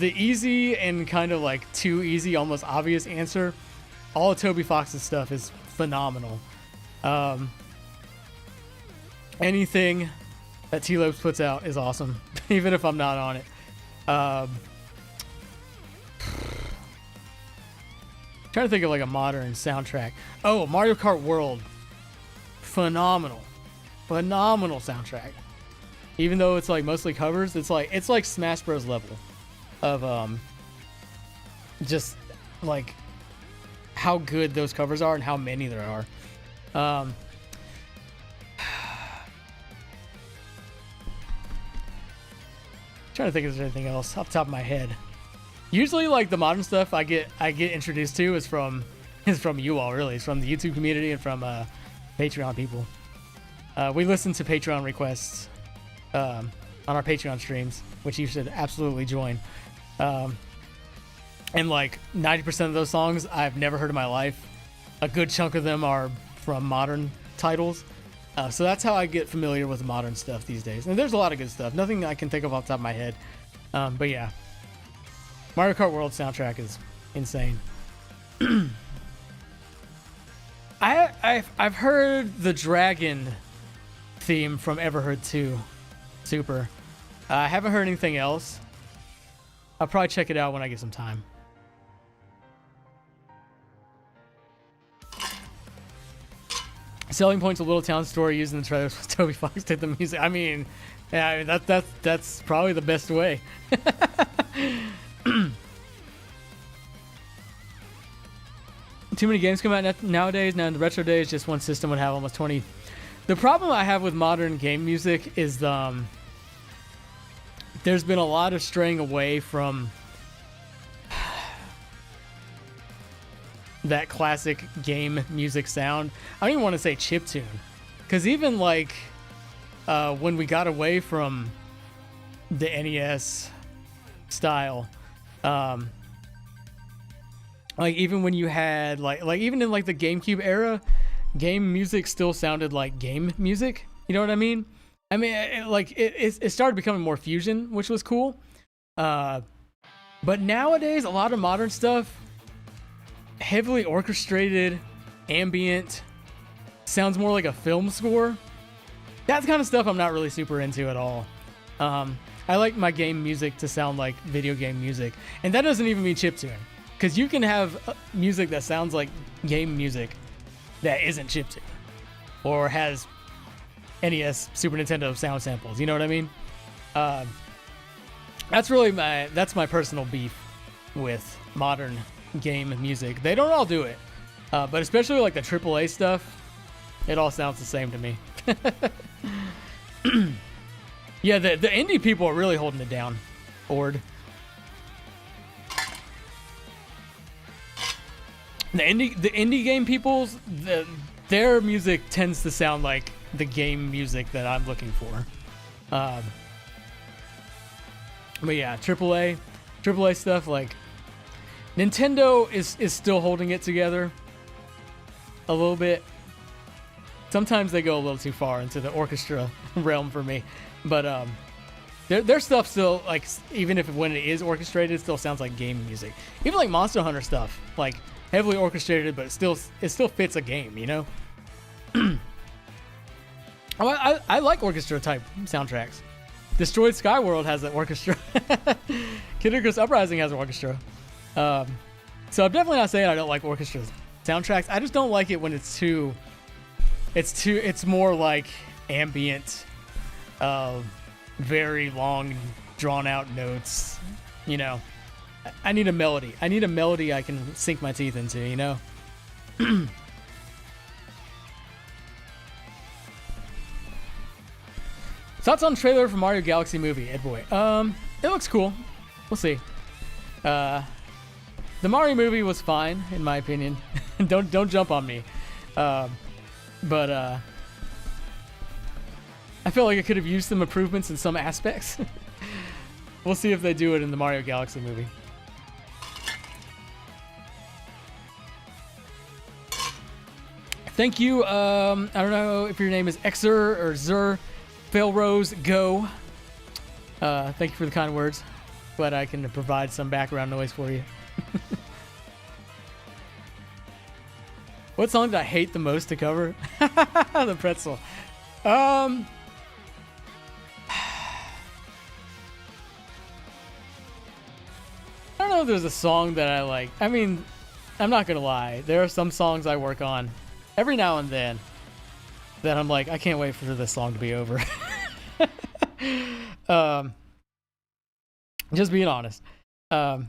easy and kind of like too easy, almost obvious answer, all of Toby Fox's stuff is phenomenal. Anything that T-Lopes puts out is awesome, even if I'm not on it. Trying to think of like a modern soundtrack. Oh, Mario Kart World. Phenomenal soundtrack. Even though it's like mostly covers, it's like Smash Bros level of just like how good those covers are and how many there are. Trying to think if there's anything else off the top of my head. Usually, like the modern stuff I get introduced to is from you all, really. It's from the YouTube community and from Patreon people. We listen to Patreon requests on our Patreon streams, which you should absolutely join. And like 90% of those songs I've never heard in my life. A good chunk of them are from modern titles. So that's how I get familiar with modern stuff these days. And there's a lot of good stuff. Nothing I can think of off the top of my head. But yeah. Mario Kart World soundtrack is insane. I've heard the dragon theme from Everheard 2. Super. I haven't heard anything else. I'll probably check it out when I get some time. Selling points of Little Town Story using the trailers with Toby Fox did the music. I mean, yeah, that's probably the best way. Too many games come out nowadays. Now in the retro days, just one system would have almost 20. The problem I have with modern game music is there's been a lot of straying away from that classic game music sound. I don't even want to say chiptune, because even like when we got away from the NES style, like even when you had like even in like the GameCube era, game music still sounded like game music. You know what I mean? I mean, it started becoming more fusion, which was cool. But nowadays, a lot of modern stuff, heavily orchestrated, ambient, sounds more like a film score. That's the kind of stuff I'm not really super into at all. I like my game music to sound like video game music, and that doesn't even mean chiptune, because you can have music that sounds like game music that isn't chiptune or has NES, Super Nintendo sound samples. You know what I mean? That's really my personal beef with modern game music. They don't all do it, but especially like the AAA stuff, it all sounds the same to me. Yeah, the indie people are really holding it down. Ord. The indie game people's their music tends to sound like the game music that I'm looking for. But yeah, AAA stuff, like Nintendo is still holding it together a little bit. Sometimes they go a little too far into the orchestra realm for me, but their stuff still, like, even if when it is orchestrated, it still sounds like game music. Even like Monster Hunter stuff, like heavily orchestrated, but it still fits a game, you know. I like orchestra type soundtracks. Destroyed Skyworld has an orchestra. Kid Icarus Uprising has an orchestra. So I'm definitely not saying I don't like orchestra soundtracks. I just don't like it when it's more like ambient, very long, drawn out notes. You know, I need a melody. I need a melody I can sink my teeth into, you know? Thoughts on trailer for Mario Galaxy movie, Ed Boy? It looks cool. We'll see. The Mario movie was fine, in my opinion. don't jump on me. But I I feel like I could have used some improvements in some aspects. We'll see if they do it in the Mario Galaxy movie. Thank you. I don't know if your name is Xer or Zer. Failrose Go. Thank you for the kind words. Glad I can provide some background noise for you. What song did I hate the most to cover? The pretzel. I don't know if there's a song that I like. I mean, I'm not gonna lie. There are some songs I work on every now and then that I'm like, I can't wait for this song to be over. Just being honest. What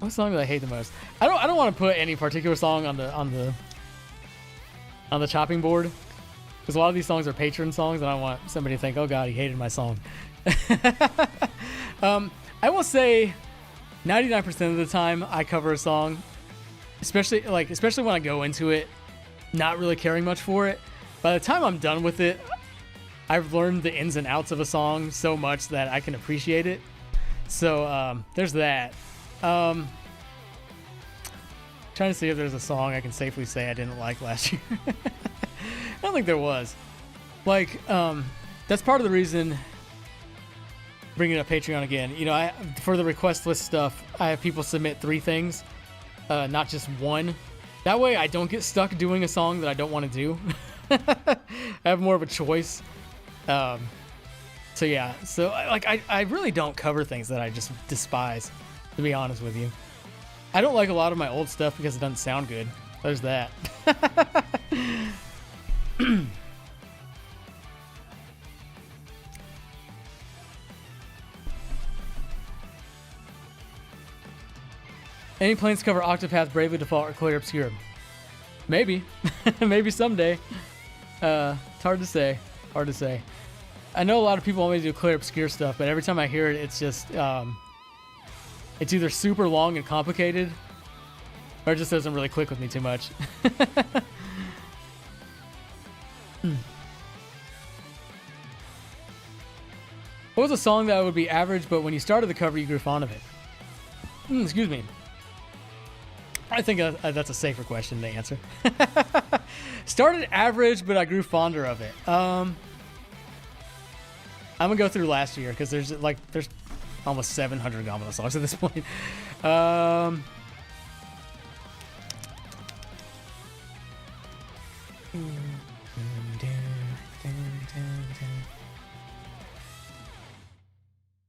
song do I hate the most? I don't want to put any particular song on the chopping board, because a lot of these songs are patron songs, and I don't want somebody to think, oh god, he hated my song. I will say 99% of the time I cover a song, especially when I go into it not really caring much for it. By the time I'm done with it, I've learned the ins and outs of a song so much that I can appreciate it. So there's that. Trying to see if there's a song I can safely say I didn't like last year. I don't think there was. Like, that's part of the reason bringing up Patreon again. You know, for the request list stuff, I have people submit 3 things, not just one. That way I don't get stuck doing a song that I don't want to do. I have more of a choice. So yeah, so I really don't cover things that I just despise, to be honest with you. I don't like a lot of my old stuff because it doesn't sound good. There's that. Any plans to cover Octopath, Bravely Default, or Clear Obscure? Maybe. Maybe someday. It's hard to say. Hard to say. I know a lot of people want me to do Clear Obscure stuff, but every time I hear it, it's just, it's either super long and complicated, or it just doesn't really click with me too much. What was a song that would be average, but when you started the cover, you grew fond of it? Excuse me. I think that's a safer question to answer. Started average, but I grew fonder of it. I'm gonna go through last year because there's almost 700 GaMetal songs at this point.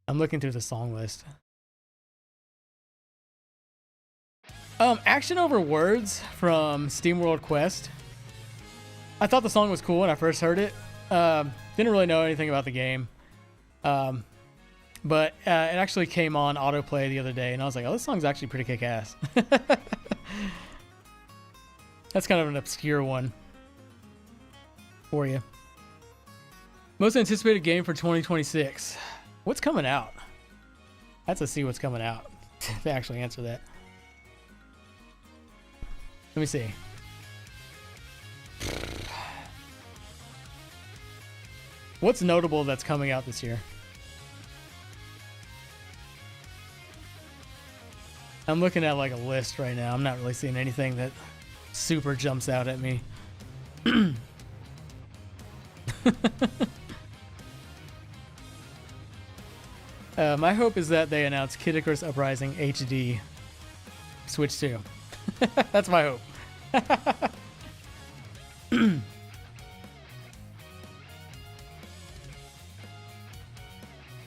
I'm looking through the song list. Action Over Words from SteamWorld Quest. I thought the song was cool when I first heard it. Didn't really know anything about the game. But it actually came on autoplay the other day, and I was like, oh, this song's actually pretty kick-ass. That's kind of an obscure one for you. Most anticipated game for 2026. What's coming out? I have to see what's coming out to actually answer that. Let me see. What's notable that's coming out this year? I'm looking at like a list right now. I'm not really seeing anything that super jumps out at me. My hope is that they announce Kid Icarus Uprising HD Switch 2. That's my hope.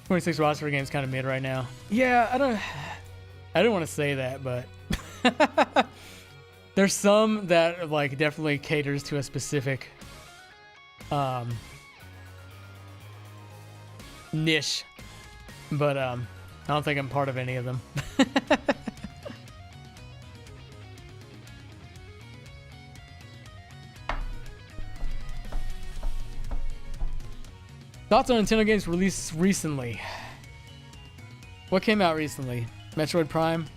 26 roster games kind of mid right now. Yeah, I don't want to say that, but there's some that like definitely caters to a specific niche, but I don't think I'm part of any of them. Thoughts on Nintendo games released recently? What came out recently? Metroid Prime.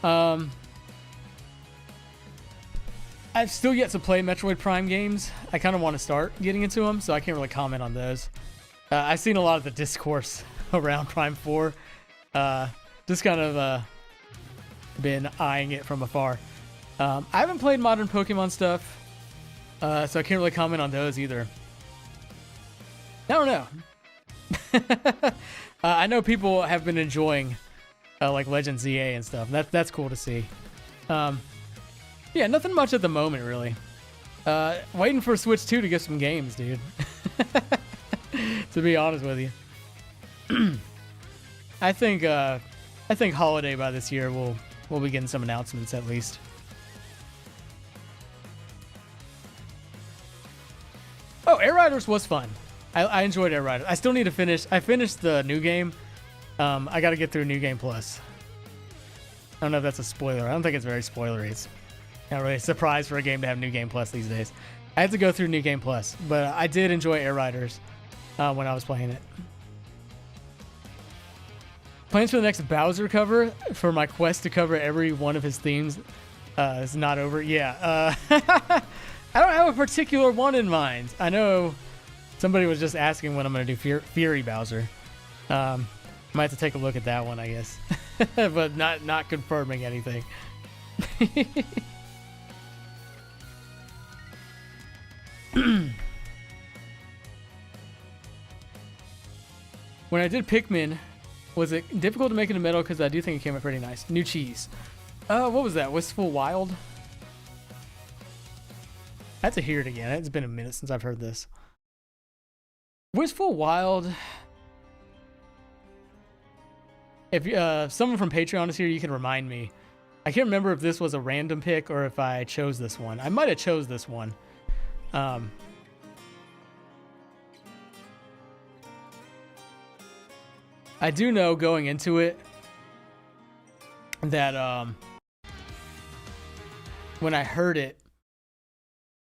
I I've still yet to play Metroid Prime games. I kind of want to start getting into them, so I can't really comment on those. I've seen a lot of the discourse around Prime 4. Just kind of been eyeing it from afar. I haven't played modern Pokemon stuff, so I can't really comment on those either. I don't know. I know people have been enjoying like Legend ZA and stuff. That's cool to see. Yeah, nothing much at the moment, really. Waiting for Switch 2 to get some games, dude. To be honest with you. I think holiday by this year we'll be getting some announcements at least. Oh, Air Riders was fun. I enjoyed Air Riders. I still need to finish. I finished the new game. I got to get through New Game Plus. I don't know if that's a spoiler. I don't think it's very spoilery. It's not really a surprise for a game to have New Game Plus these days. I had to go through New Game Plus, but I did enjoy Air Riders when I was playing it. Plans for the next Bowser cover for my quest to cover every one of his themes is not over. Yeah, I don't have a particular one in mind. I know somebody was just asking when I'm going to do Fury Bowser. Might have to take a look at that one, I guess, but not confirming anything. When I did Pikmin, was it difficult to make it in metal? Because I do think it came out pretty nice. New cheese. What was that? Wistful Wild? I have to hear it again. It's been a minute since I've heard this. Wistful Wild. If someone from Patreon is here, you can remind me. I can't remember if this was a random pick or if I chose this one. I might have chose this one. I do know going into it that when I heard it,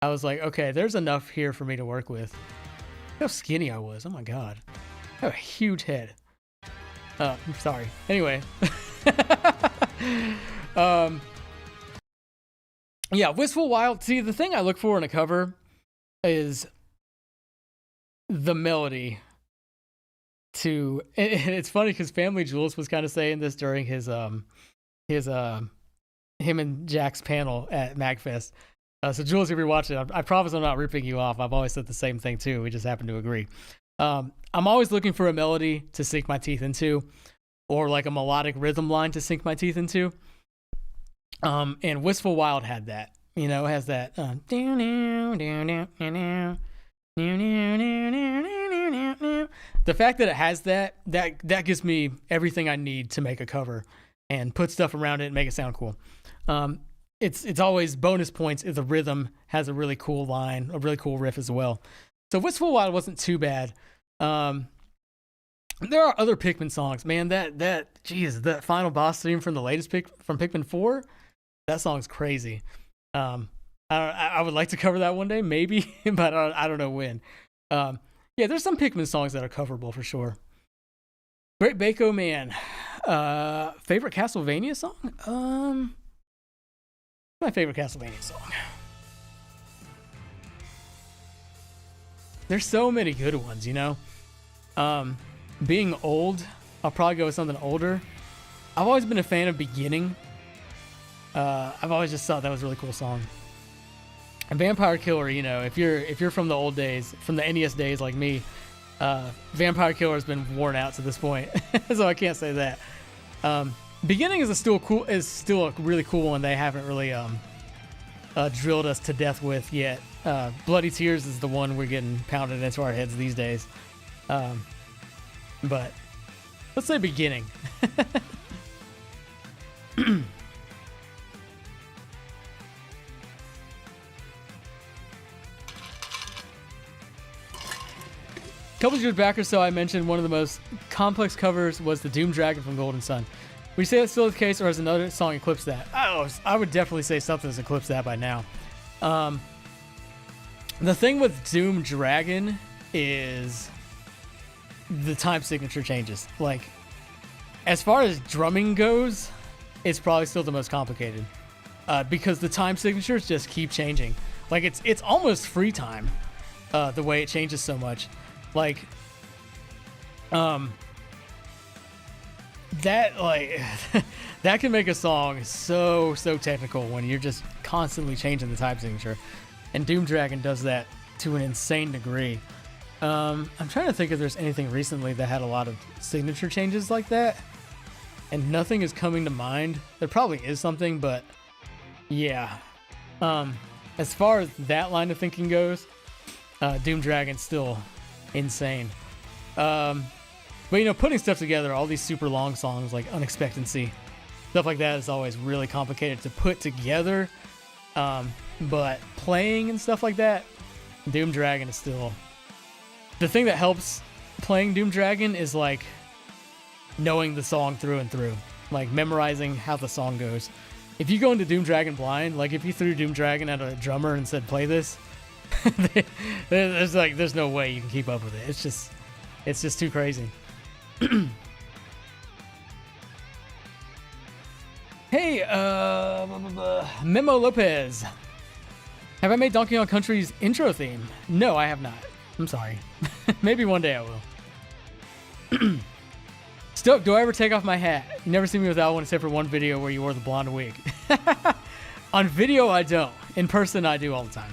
I was like, okay, there's enough here for me to work with. Look how skinny I was. Oh my god. I have a huge head. I'm sorry. Anyway. Yeah, Wistful Wild. See, the thing I look for in a cover is the melody. And it's funny because Family Jules was kind of saying this during his him and Jack's panel at MagFest. So Jules, if you're watching, I promise I'm not ripping you off. I've always said the same thing too. We just happen to agree. I'm always looking for a melody to sink my teeth into, or like a melodic rhythm line to sink my teeth into. And Wistful Wild had that. You know, it has that. The fact that it has that gives me everything I need to make a cover and put stuff around it and make it sound cool. It's always bonus points if the rhythm has a really cool line, a really cool riff as well. So Wistful Wild wasn't too bad. There are other Pikmin songs, man. That final boss theme from the latest from Pikmin 4, that song's crazy. I would like to cover that one day, maybe, but I don't know when. Yeah, there's some Pikmin songs that are coverable for sure. Great Bako Man. Favorite Castlevania song? My favorite Castlevania song. There's so many good ones, you know? Being old, I'll probably go with something older. I've always been a fan of Beginning. I've always just thought that was a really cool song. And Vampire Killer, you know, if you're from the old days, from the NES days like me, Vampire Killer has been worn out to this point, so I can't say that. Beginning is still a really cool one. They haven't really drilled us to death with yet. Bloody Tears is the one we're getting pounded into our heads these days. But let's say Beginning. A couple years back or so, I mentioned one of the most complex covers was the Doom Dragon from Golden Sun. Would you say that's still the case, or has another song eclipsed that? I would definitely say something has eclipsed that by now. The thing with Doom Dragon is the time signature changes. Like, as far as drumming goes, it's probably still the most complicated. because the time signatures just keep changing. Like it's almost free time, the way it changes so much. Like, that like that can make a song so technical when you're just constantly changing the time signature, and Doom Dragon does that to an insane degree. I'm trying to think if there's anything recently that had a lot of signature changes like that, and nothing is coming to mind. There probably is something, but yeah. As far as that line of thinking goes, Doom Dragon's still insane. But you know, putting stuff together, all these super long songs like Unexpectancy, stuff like that is always really complicated to put together. But playing and stuff like that, Doom Dragon is still... The thing that helps playing Doom Dragon is like knowing the song through and through, like memorizing how the song goes. If you go into Doom Dragon blind, like if you threw Doom Dragon at a drummer and said play this, there's no way you can keep up with it. It's just too crazy. Hey, Memo Lopez. Have I made Donkey Kong Country's intro theme? No, I have not. I'm sorry. Maybe one day I will. Stoke, do I ever take off my hat? You never see me without one except for one video where you wore the blonde wig. On video, I don't. In person, I do all the time.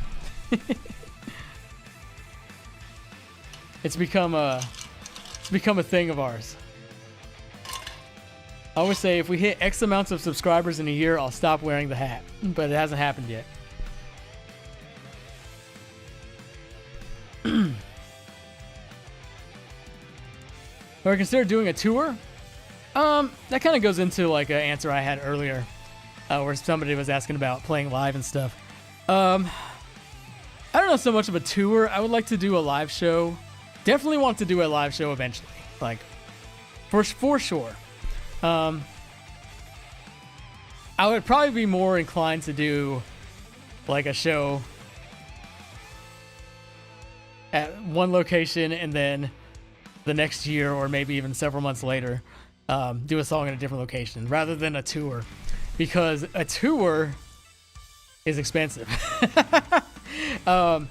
It's become a thing of ours. I always say if we hit X amounts of subscribers in a year, I'll stop wearing the hat. But it hasn't happened yet. Or consider doing a tour? That kind of goes into like an answer I had earlier, where somebody was asking about playing live and stuff. I don't know so much of a tour. I would like to do a live show. Definitely want to do a live show eventually, like for sure. I would probably be more inclined to do like a show at one location and then the next year or maybe even several months later do a song in a different location rather than a tour, because a tour is expensive. And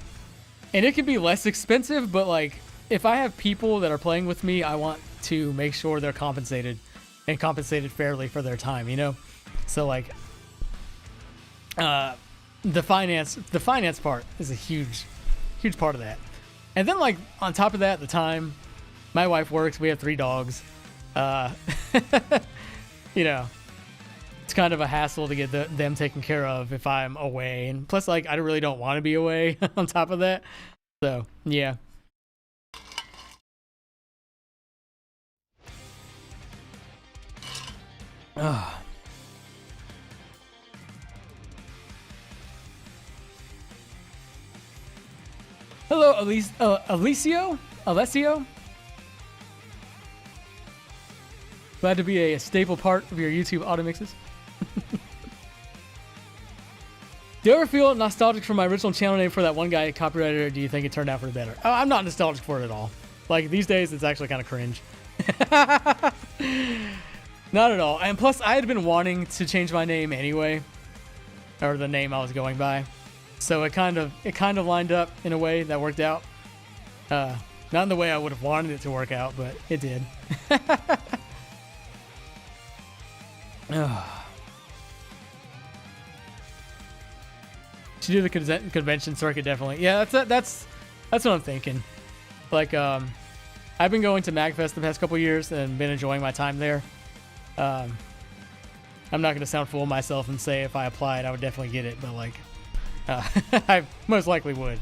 it can be less expensive, but like if I have people that are playing with me, I want to make sure they're compensated and compensated fairly for their time, you know? So like the finance part is a huge part of that. And then like on top of that, the time, my wife works, we have 3 dogs. You know, it's kind of a hassle to get them taken care of if I'm away. And plus, like, I really don't want to be away on top of that. So, yeah. Hello, Alessio? Glad to be a staple part of your YouTube auto mixes. Do you ever feel nostalgic for my original channel name for that one guy copyrighted, or do you think it turned out for the better? Oh, I'm not nostalgic for it at all. Like, these days, it's actually kind of cringe. Not at all. And plus, I had been wanting to change my name anyway, or the name I was going by. So it kind of lined up in a way that worked out. Not in the way I would have wanted it to work out, but it did. Should do the convention circuit, definitely. Yeah, that's what I'm thinking. Like, I've been going to MagFest the past couple years and been enjoying my time there. I'm not going to sound full of myself and say if I applied, I would definitely get it, but like, I most likely would.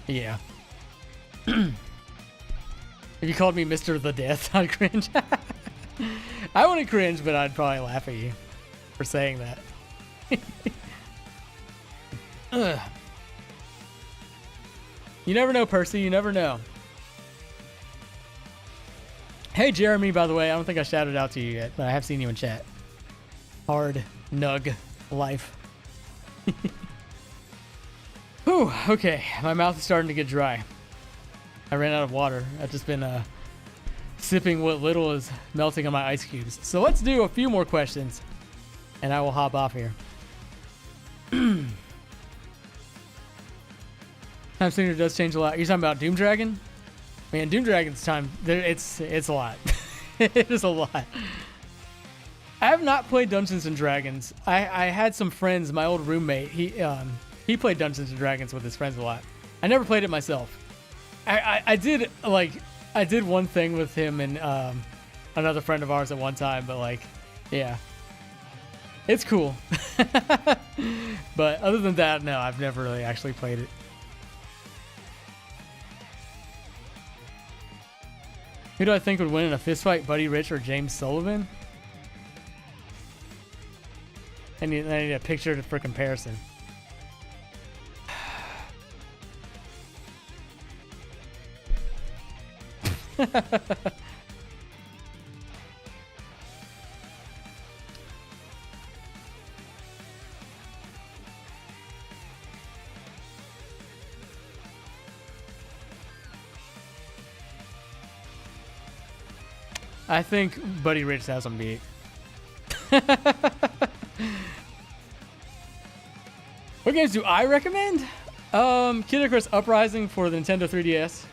Yeah. If you called me Mr. The Death, I'd cringe. I wouldn't cringe, but I'd probably laugh at you for saying that. You never know, Percy. You never know. Hey, Jeremy, by the way. I don't think I shouted out to you yet, but I have seen you in chat. Hard Nug Life. Whew, okay. My mouth is starting to get dry. I ran out of water. I've just been sipping what little is melting on my ice cubes. So let's do a few more questions. and I will hop off here. Time signature does change a lot. You're talking about Doom Dragon? Man, Doom Dragon's time, it's a lot. It is a lot. I have not played Dungeons and Dragons. I had some friends, my old roommate, he played Dungeons and Dragons with his friends a lot. I never played it myself. I did one thing with him and another friend of ours at one time, but like, yeah. It's cool. But other than that, no, I've never really actually played it. Who do I think would win in a fist fight, Buddy Rich or James Sullivan? I need a picture for comparison. I think Buddy Rich has him beat. What games do I recommend? Kid Icarus Uprising for the Nintendo 3DS.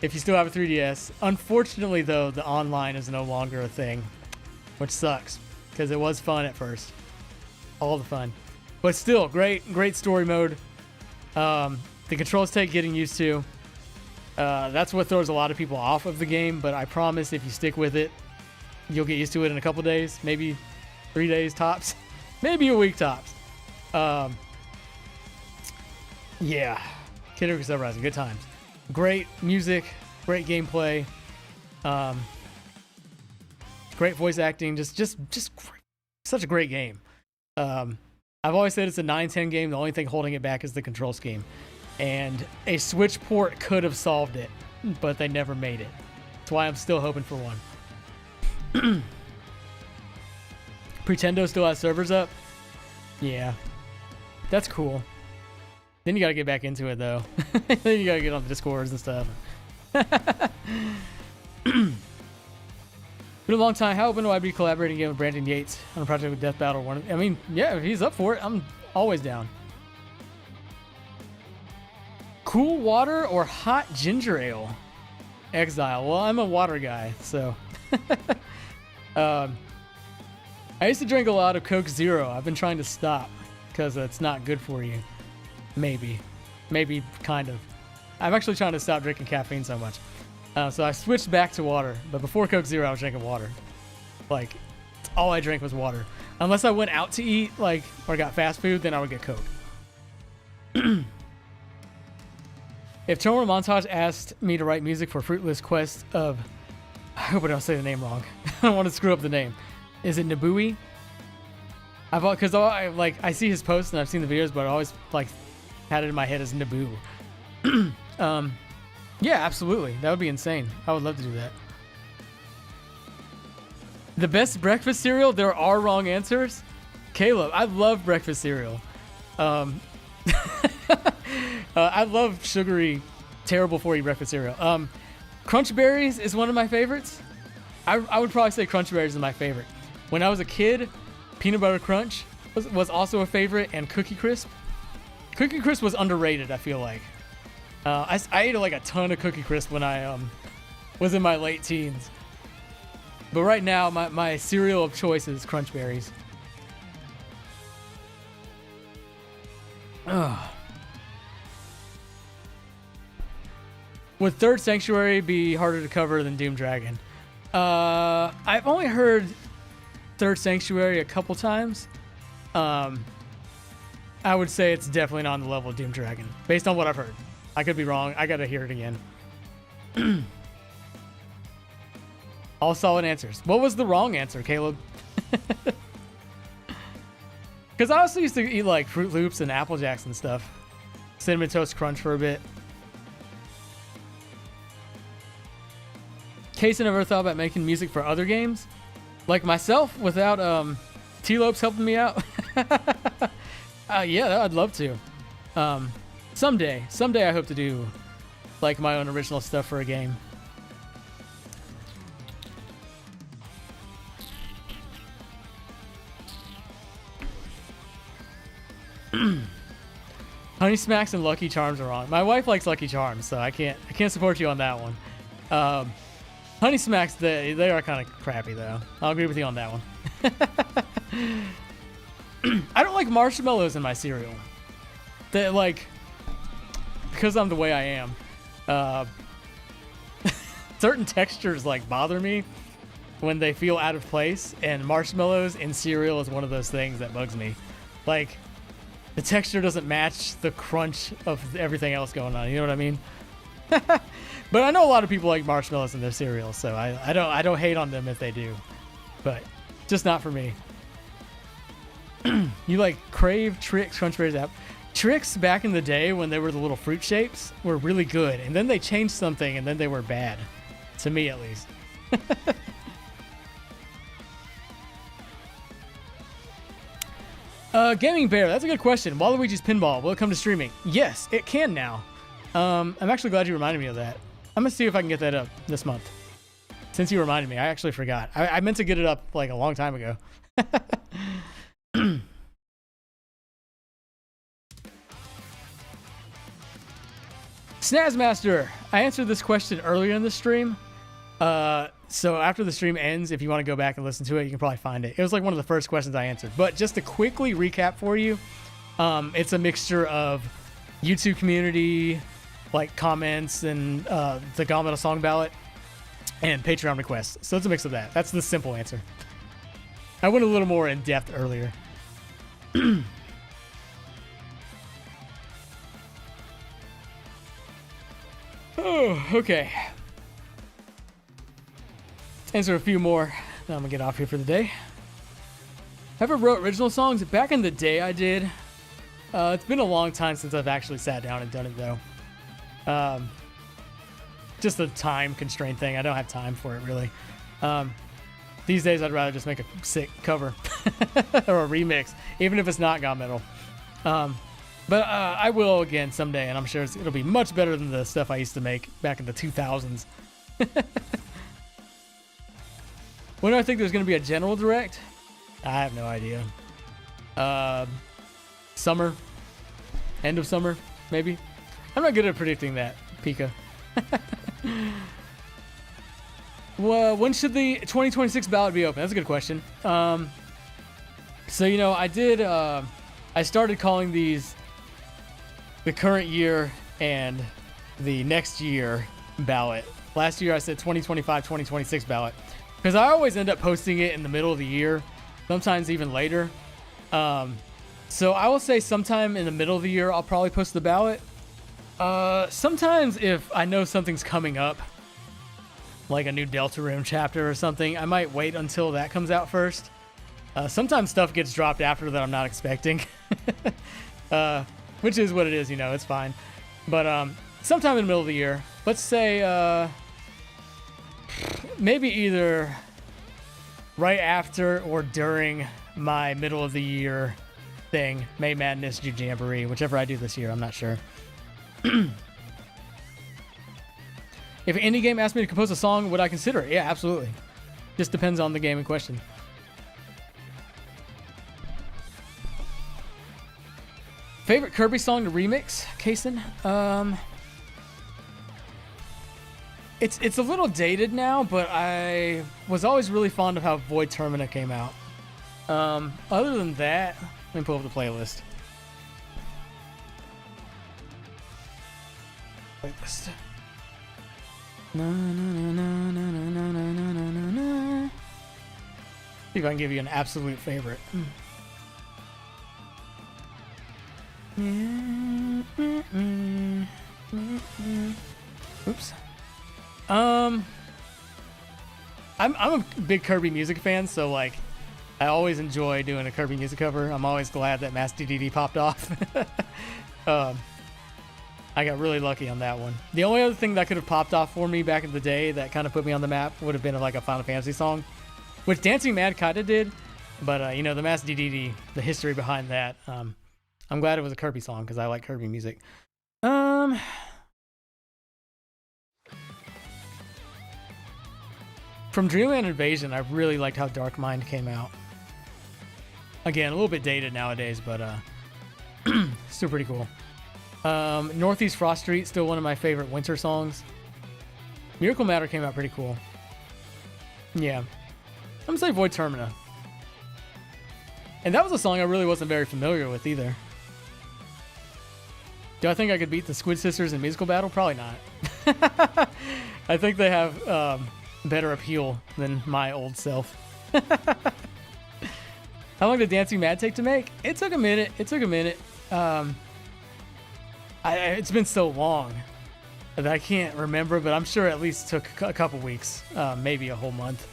If you still have a 3DS. Unfortunately, though, the online is no longer a thing, which sucks because it was fun at first. All the fun, but still great story mode. The controls take getting used to. That's what throws a lot of people off of the game, but I promise if you stick with it, you'll get used to it in a couple days, maybe 3 days tops, maybe a week tops. Yeah, Kid Icarus Uprising, good times. Great music, great gameplay, great voice acting, just great. Such a great game. I've always said it's a 9-10 game. The only thing holding it back is the control scheme. And a Switch port could have solved it, but they never made it. That's why I'm still hoping for one. Pretendo still has servers up? Yeah. That's cool. Then you gotta get back into it, though. Then you gotta get on the Discords and stuff. Been a long time. How open do I be collaborating again with Brandon Yates on a project with Death Battle? I mean, yeah, if he's up for it, I'm always down. Cool water or hot ginger ale? Exile. Well, I'm a water guy, so. I used to drink a lot of Coke Zero. I've been trying to stop because it's not good for you. Maybe, kind of. I'm actually trying to stop drinking caffeine so much. So I switched back to water. But before Coke Zero, I was drinking water. Like, all I drank was water. Unless I went out to eat, like, or got fast food, then I would get Coke. If Tomoe Montage asked me to write music for Fruitless Quest of... I hope I don't say the name wrong. I don't want to screw up the name. Is it Nabooie? Because I see his posts and I've seen the videos, but I always like had it in my head as Naboo. Yeah, absolutely. That would be insane. I would love to do that. The best breakfast cereal? There are wrong answers. Caleb, I love breakfast cereal. I love sugary, terrible for you breakfast cereal. Crunch Berries is one of my favorites. I would probably say Crunch Berries is my favorite. When I was a kid, Peanut Butter Crunch was also a favorite, and Cookie Crisp. Cookie Crisp was underrated, I feel like. I ate like a ton of Cookie Crisp when I was in my late teens. But right now, my cereal of choice is Crunch Berries. Ugh. Would Third Sanctuary be harder to cover than Doom Dragon? I've only heard Third Sanctuary a couple times. I would say it's definitely not on the level of Doom Dragon, based on what I've heard. I could be wrong. I gotta hear it again. All solid answers. What was the wrong answer, Caleb? Because I also used to eat like Fruit Loops and Apple Jacks and stuff. Cinnamon Toast Crunch for a bit. Casey never thought about making music for other games, like myself, without T-Lopes helping me out. Yeah, I'd love to. Someday I hope to do like my own original stuff for a game. Honey Smacks and Lucky Charms are on. My wife likes Lucky Charms, so I can't support you on that one. Honey Smacks, they are kind of crappy though. I'll agree with you on that one. I don't like marshmallows in my cereal. They like, because I'm the way I am. Certain textures like bother me when they feel out of place, and marshmallows in cereal is one of those things that bugs me. Like, the texture doesn't match the crunch of everything else going on. You know what I mean? But I know a lot of people like marshmallows in their cereal, so I don't hate on them if they do, but just not for me. You like Crave, Trix, Crunch Berries, App. Trix back in the day when they were the little fruit shapes were really good, and then they changed something, and then they were bad, to me at least. Gaming Bear, that's a good question. Waluigi's Pinball, will it come to streaming? Yes, it can now. I'm actually glad you reminded me of that. I'm gonna see if I can get that up this month. Since you reminded me, I actually forgot. I meant to get it up like a long time ago. Snazmaster, I answered this question earlier in the stream. So after the stream ends, if you want to go back and listen to it, you can probably find it. It was like one of the first questions I answered. But just to quickly recap for you, it's a mixture of YouTube community, like comments, and the GaMetal song ballot, and Patreon requests. So it's a mix of that. That's the simple answer. I went a little more in depth earlier. Oh, okay. Let's answer a few more. Then I'm gonna get off here for the day. Ever wrote original songs? Back in the day, I did. It's been a long time since I've actually sat down and done it, though. Just a time constraint thing. I don't have time for it, really. These days, I'd rather just make a sick cover or a remix, even if it's not GaMetal. But I will again someday, and I'm sure it'll be much better than the stuff I used to make back in the 2000s. When do I think there's going to be a general direct? I have no idea. Summer. End of summer, maybe. I'm not good at predicting that, Pika. Well, when should the 2026 ballot be open? That's a good question. So, you know, I started calling these the current year and the next year ballot. Last year I said 2025, 2026 ballot. Because I always end up posting it in the middle of the year, sometimes even later. So I will say sometime in the middle of the year, I'll probably post the ballot. Sometimes if I know something's coming up, like a new Deltarune chapter or something, I might wait until that comes out first. Sometimes stuff gets dropped after that I'm not expecting. Which is what it is, you know, it's fine. But sometime in the middle of the year, let's say maybe either right after or during my middle of the year thing, May Madness Jamboree, whichever I do this year, I'm not sure. If an indie game asked me to compose a song, would I consider it? Yeah, absolutely. Just depends on the game in question. Favorite Kirby song to remix, Kason? It's a little dated now, but I was always really fond of how Void Termina came out. Other than that, let me pull up the playlist. Playlist. Na, na, na, na, na, na, na, na, na, na. See if I can give you an absolute favorite. Oops. I'm a big Kirby music fan, so like I always enjoy doing a Kirby music cover. I'm always glad that Mass DDD popped off. I got really lucky on that one. The only other thing that could have popped off for me back in the day that kind of put me on the map would have been like a Final Fantasy song, which Dancing Mad kind of did, but you know, the Mass DDD, the history behind that, I'm glad it was a Kirby song because I like Kirby music. From Dreamland Invasion, I really liked how Dark Mind came out. Again, a little bit dated nowadays, but Still pretty cool. Northeast Frost Street, still one of my favorite winter songs. Miracle Matter came out pretty cool. Yeah. I'm gonna say Void Termina. And that was a song I really wasn't very familiar with either. Do I think I could beat the Squid Sisters in musical battle? Probably not. I think they have better appeal than my old self. How long did Dancing Mad take to make? It took a minute. It's been so long that I can't remember, but I'm sure it at least took a couple weeks, maybe a whole month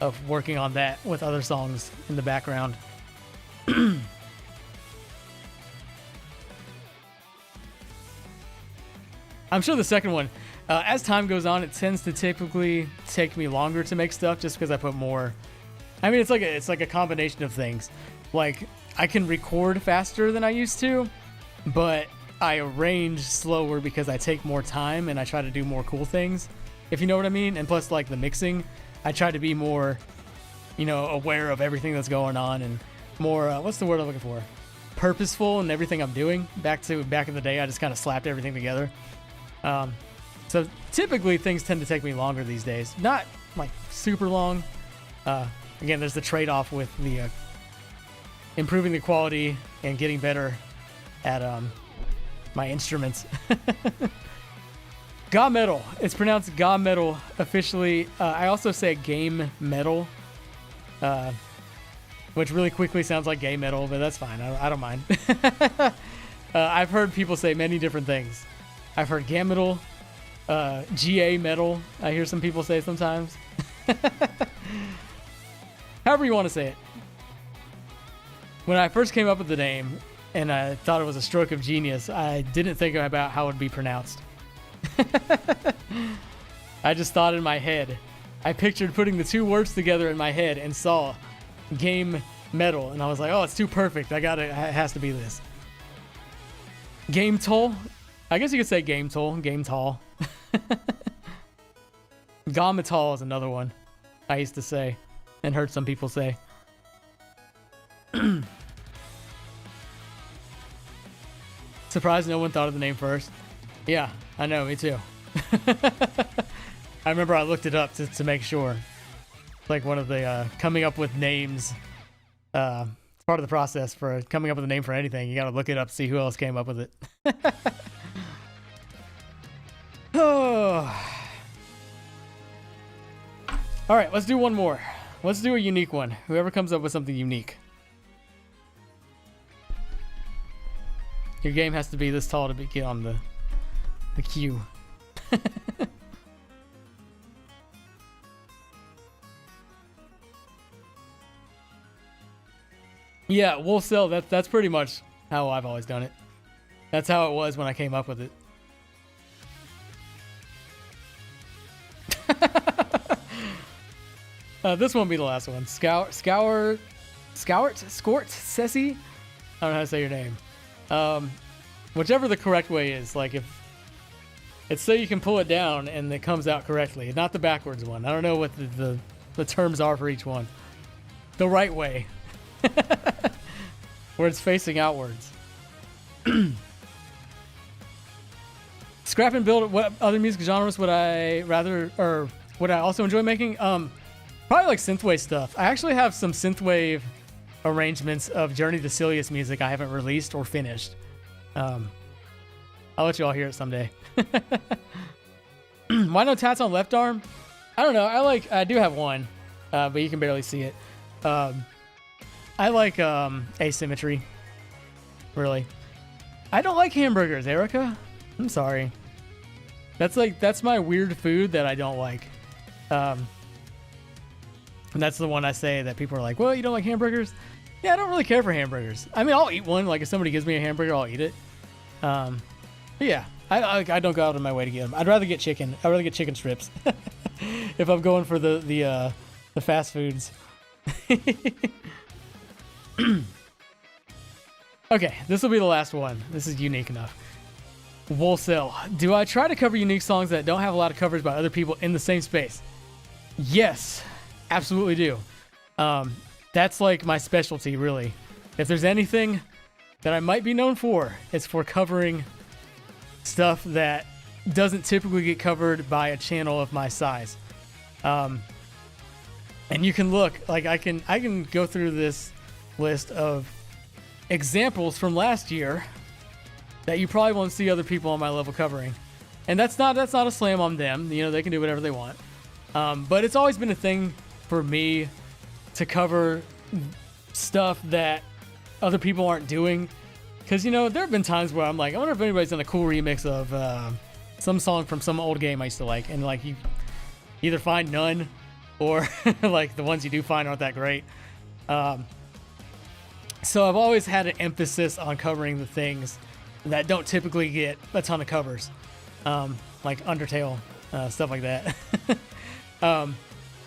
of working on that with other songs in the background. I'm sure the second one, as time goes on, it tends to typically take me longer to make stuff just because I put more. I mean, it's like a combination of things. Like, I can record faster than I used to, but I arrange slower because I take more time and I try to do more cool things, if you know what I mean. And plus, like, the mixing, I try to be more, aware of everything that's going on and more, what's the word I'm looking for? Purposeful in everything I'm doing. Back in the day, I just kind of slapped everything together. So typically things tend to take me longer these days. Not like super long. Again, there's the trade-off with the improving the quality and getting better at my instruments. GaMetal. It's pronounced GaMetal officially. I also say GaMetal, which really quickly sounds like gay metal, but that's fine. I don't mind. I've heard people say many different things. I've heard GaMetal, GA metal. I hear some people say sometimes. However you want to say it. When I first came up with the name and I thought it was a stroke of genius, I didn't think about how it would be pronounced. I just thought in my head. I pictured putting the two words together in my head and saw Game Metal, and I was like, oh, it's too perfect. It has to be this. GaMetal. I guess you could say GaMetal. GaMetal. GaMetal is another one I used to say and heard some people say. Surprised no one thought of the name first. Yeah, I know, me too. I remember I looked it up to make sure. Like one of the coming up with names. It's part of the process for coming up with a name for anything. You gotta look it up, see who else came up with it. Oh. All right, let's do one more. Let's do a unique one. Whoever comes up with something unique. Your game has to be this tall to get on the queue. Yeah, Wolf Cell, that's pretty much how I've always done it. That's how it was when I came up with it. This won't be the last one. Skort, Sessy? I don't know how to say your name. Whichever the correct way is. Like, if it's so you can pull it down and it comes out correctly. Not the backwards one. I don't know what the terms are for each one. The right way. Where it's facing outwards. Scrap and build. What other music genres would I also enjoy making? Probably like synthwave stuff. I actually have some synthwave arrangements of Journey to Silius music I haven't released or finished. I'll let you all hear it someday. Why no tats on left arm? I don't know. I do have one, but you can barely see it. I like asymmetry. Really. I don't like hamburgers, Erica. I'm sorry. That's my weird food that I don't like. And that's the one I say that people are like, well, you don't like hamburgers? Yeah, I don't really care for hamburgers. I mean, I'll eat one. Like, if somebody gives me a hamburger, I'll eat it. But yeah, I don't go out of my way to get them. I'd rather get chicken. I'd rather get chicken strips if I'm going for the fast foods. Okay, this will be the last one. This is unique enough. Wolcel. Do I try to cover unique songs that don't have a lot of covers by other people in the same space? Yes, absolutely do. That's like my specialty, really. If there's anything that I might be known for is for covering stuff that doesn't typically get covered by a channel of my size. And you can look, like I can go through this list of examples from last year that you probably won't see other people on my level covering. And that's not a slam on them. You know, they can do whatever they want. But it's always been a thing for me to cover stuff that other people aren't doing. Because, you know, there have been times where I'm like, I wonder if anybody's done a cool remix of some song from some old game I used to like. And, like, you either find none or, like, the ones you do find aren't that great. So I've always had an emphasis on covering the things that don't typically get a ton of covers. Like Undertale, stuff like that.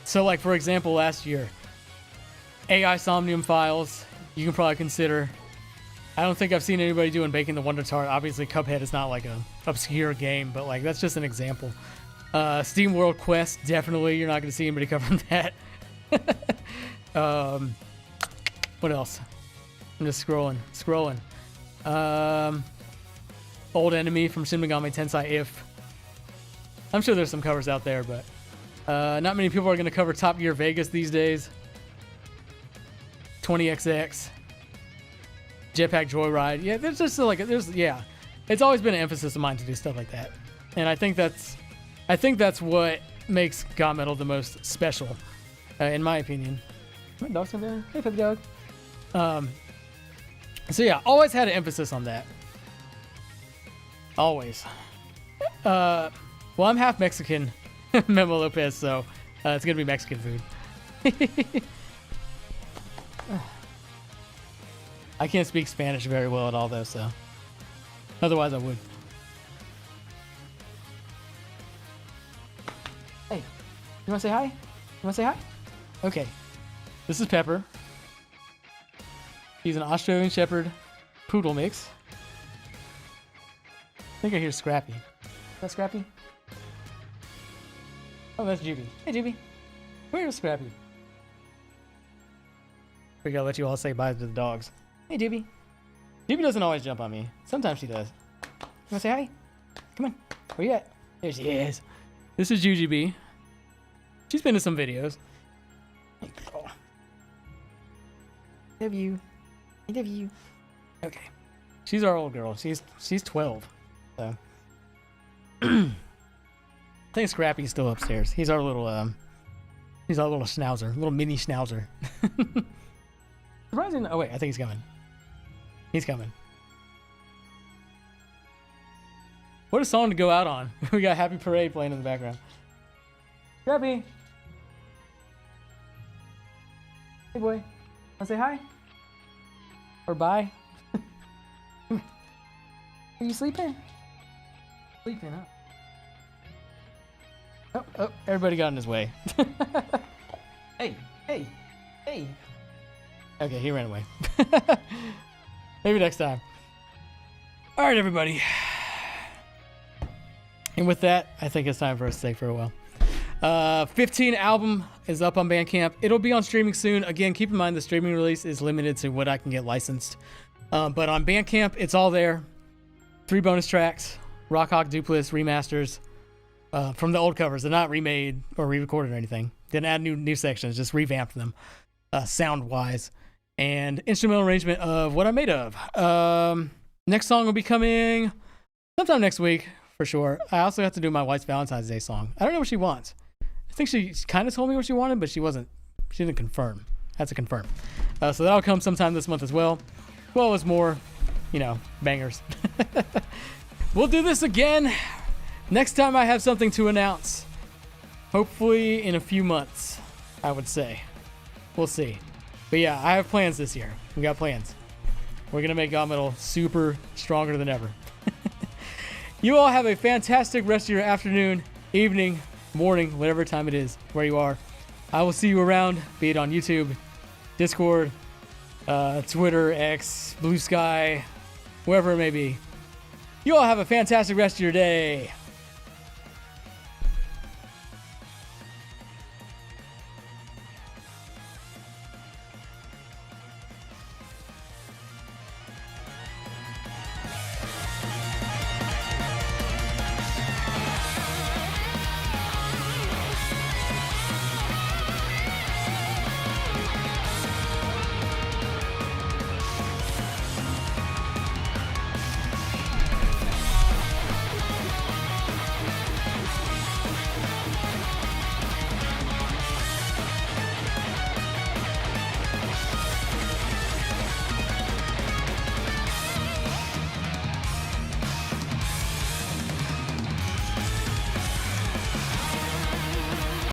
So, like, for example, last year, AI Somnium Files, you can probably consider. I don't think I've seen anybody doing Baking the Wonder Tart. Obviously, Cuphead is not like a obscure game, but like that's just an example. Steam World Quest, definitely you're not going to see anybody covering that. What else? I'm just scrolling. Old Enemy from Shin Megami Tensei If. I'm sure there's some covers out there, but not many people are going to cover Top Gear Vegas these days. 20XX. Jetpack Joyride. Yeah, there's just like it's always been an emphasis of mine to do stuff like that, and I think that's what makes GaMetal the most special, in my opinion. My dog's come down. Hey, puppy dog. So yeah, always had an emphasis on that. Always. Well, I'm half Mexican, Memo Lopez, so it's gonna be Mexican food. I can't speak Spanish very well at all, though, so otherwise I would. Hey, you want to say hi? You want to say hi? Okay. This is Pepper. He's an Australian Shepherd Poodle mix. I think I hear Scrappy. Is that Scrappy? Oh, that's Juby. Hey, Juby. Where's Scrappy? We gotta let you all say bye to the dogs. Hey, Juby. Juby doesn't always jump on me. Sometimes she does. You wanna say hi? Come on. Where you at? There she is. This is Jujubee. She's been in some videos. Hey, girl. Love you. I love you. Okay. She's our old girl. She's 12. So. I think Scrappy's still upstairs. He's our little schnauzer. Little mini schnauzer. Surprising. Oh, wait. I think he's coming. He's coming. What a song to go out on. We got Happy Parade playing in the background. Scrappy. Hey, boy. Wanna say hi? Or bye? Are you sleeping? Sleeping, huh? Oh, everybody got in his way. Hey. Okay, he ran away. Maybe next time. All right, everybody. And with that, I think it's time for us to say farewell. 15 album is up on Bandcamp. It'll be on streaming soon. Again, keep in mind the streaming release is limited to what I can get licensed. But on Bandcamp, it's all there. 3 bonus tracks, Rock Hawk Duplis remasters from the old covers. They're not remade or re-recorded or anything. Didn't add new sections, just revamped them sound-wise. And instrumental arrangement of what I'm made of. Next song will be coming sometime next week, for sure. I also have to do my wife's Valentine's Day song. I don't know what she wants. I think she kind of told me what she wanted, but she didn't confirm. Had to confirm. So that'll come sometime this month as well. Well as more, bangers. We'll do this again next time I have something to announce. Hopefully in a few months, I would say. We'll see. But yeah, I have plans this year. We got plans. We're going to make GaMetal super stronger than ever. You all have a fantastic rest of your afternoon, evening, morning, whatever time it is, where you are. I will see you around, be it on YouTube, Discord, Twitter, X, Blue Sky, wherever it may be. You all have a fantastic rest of your day.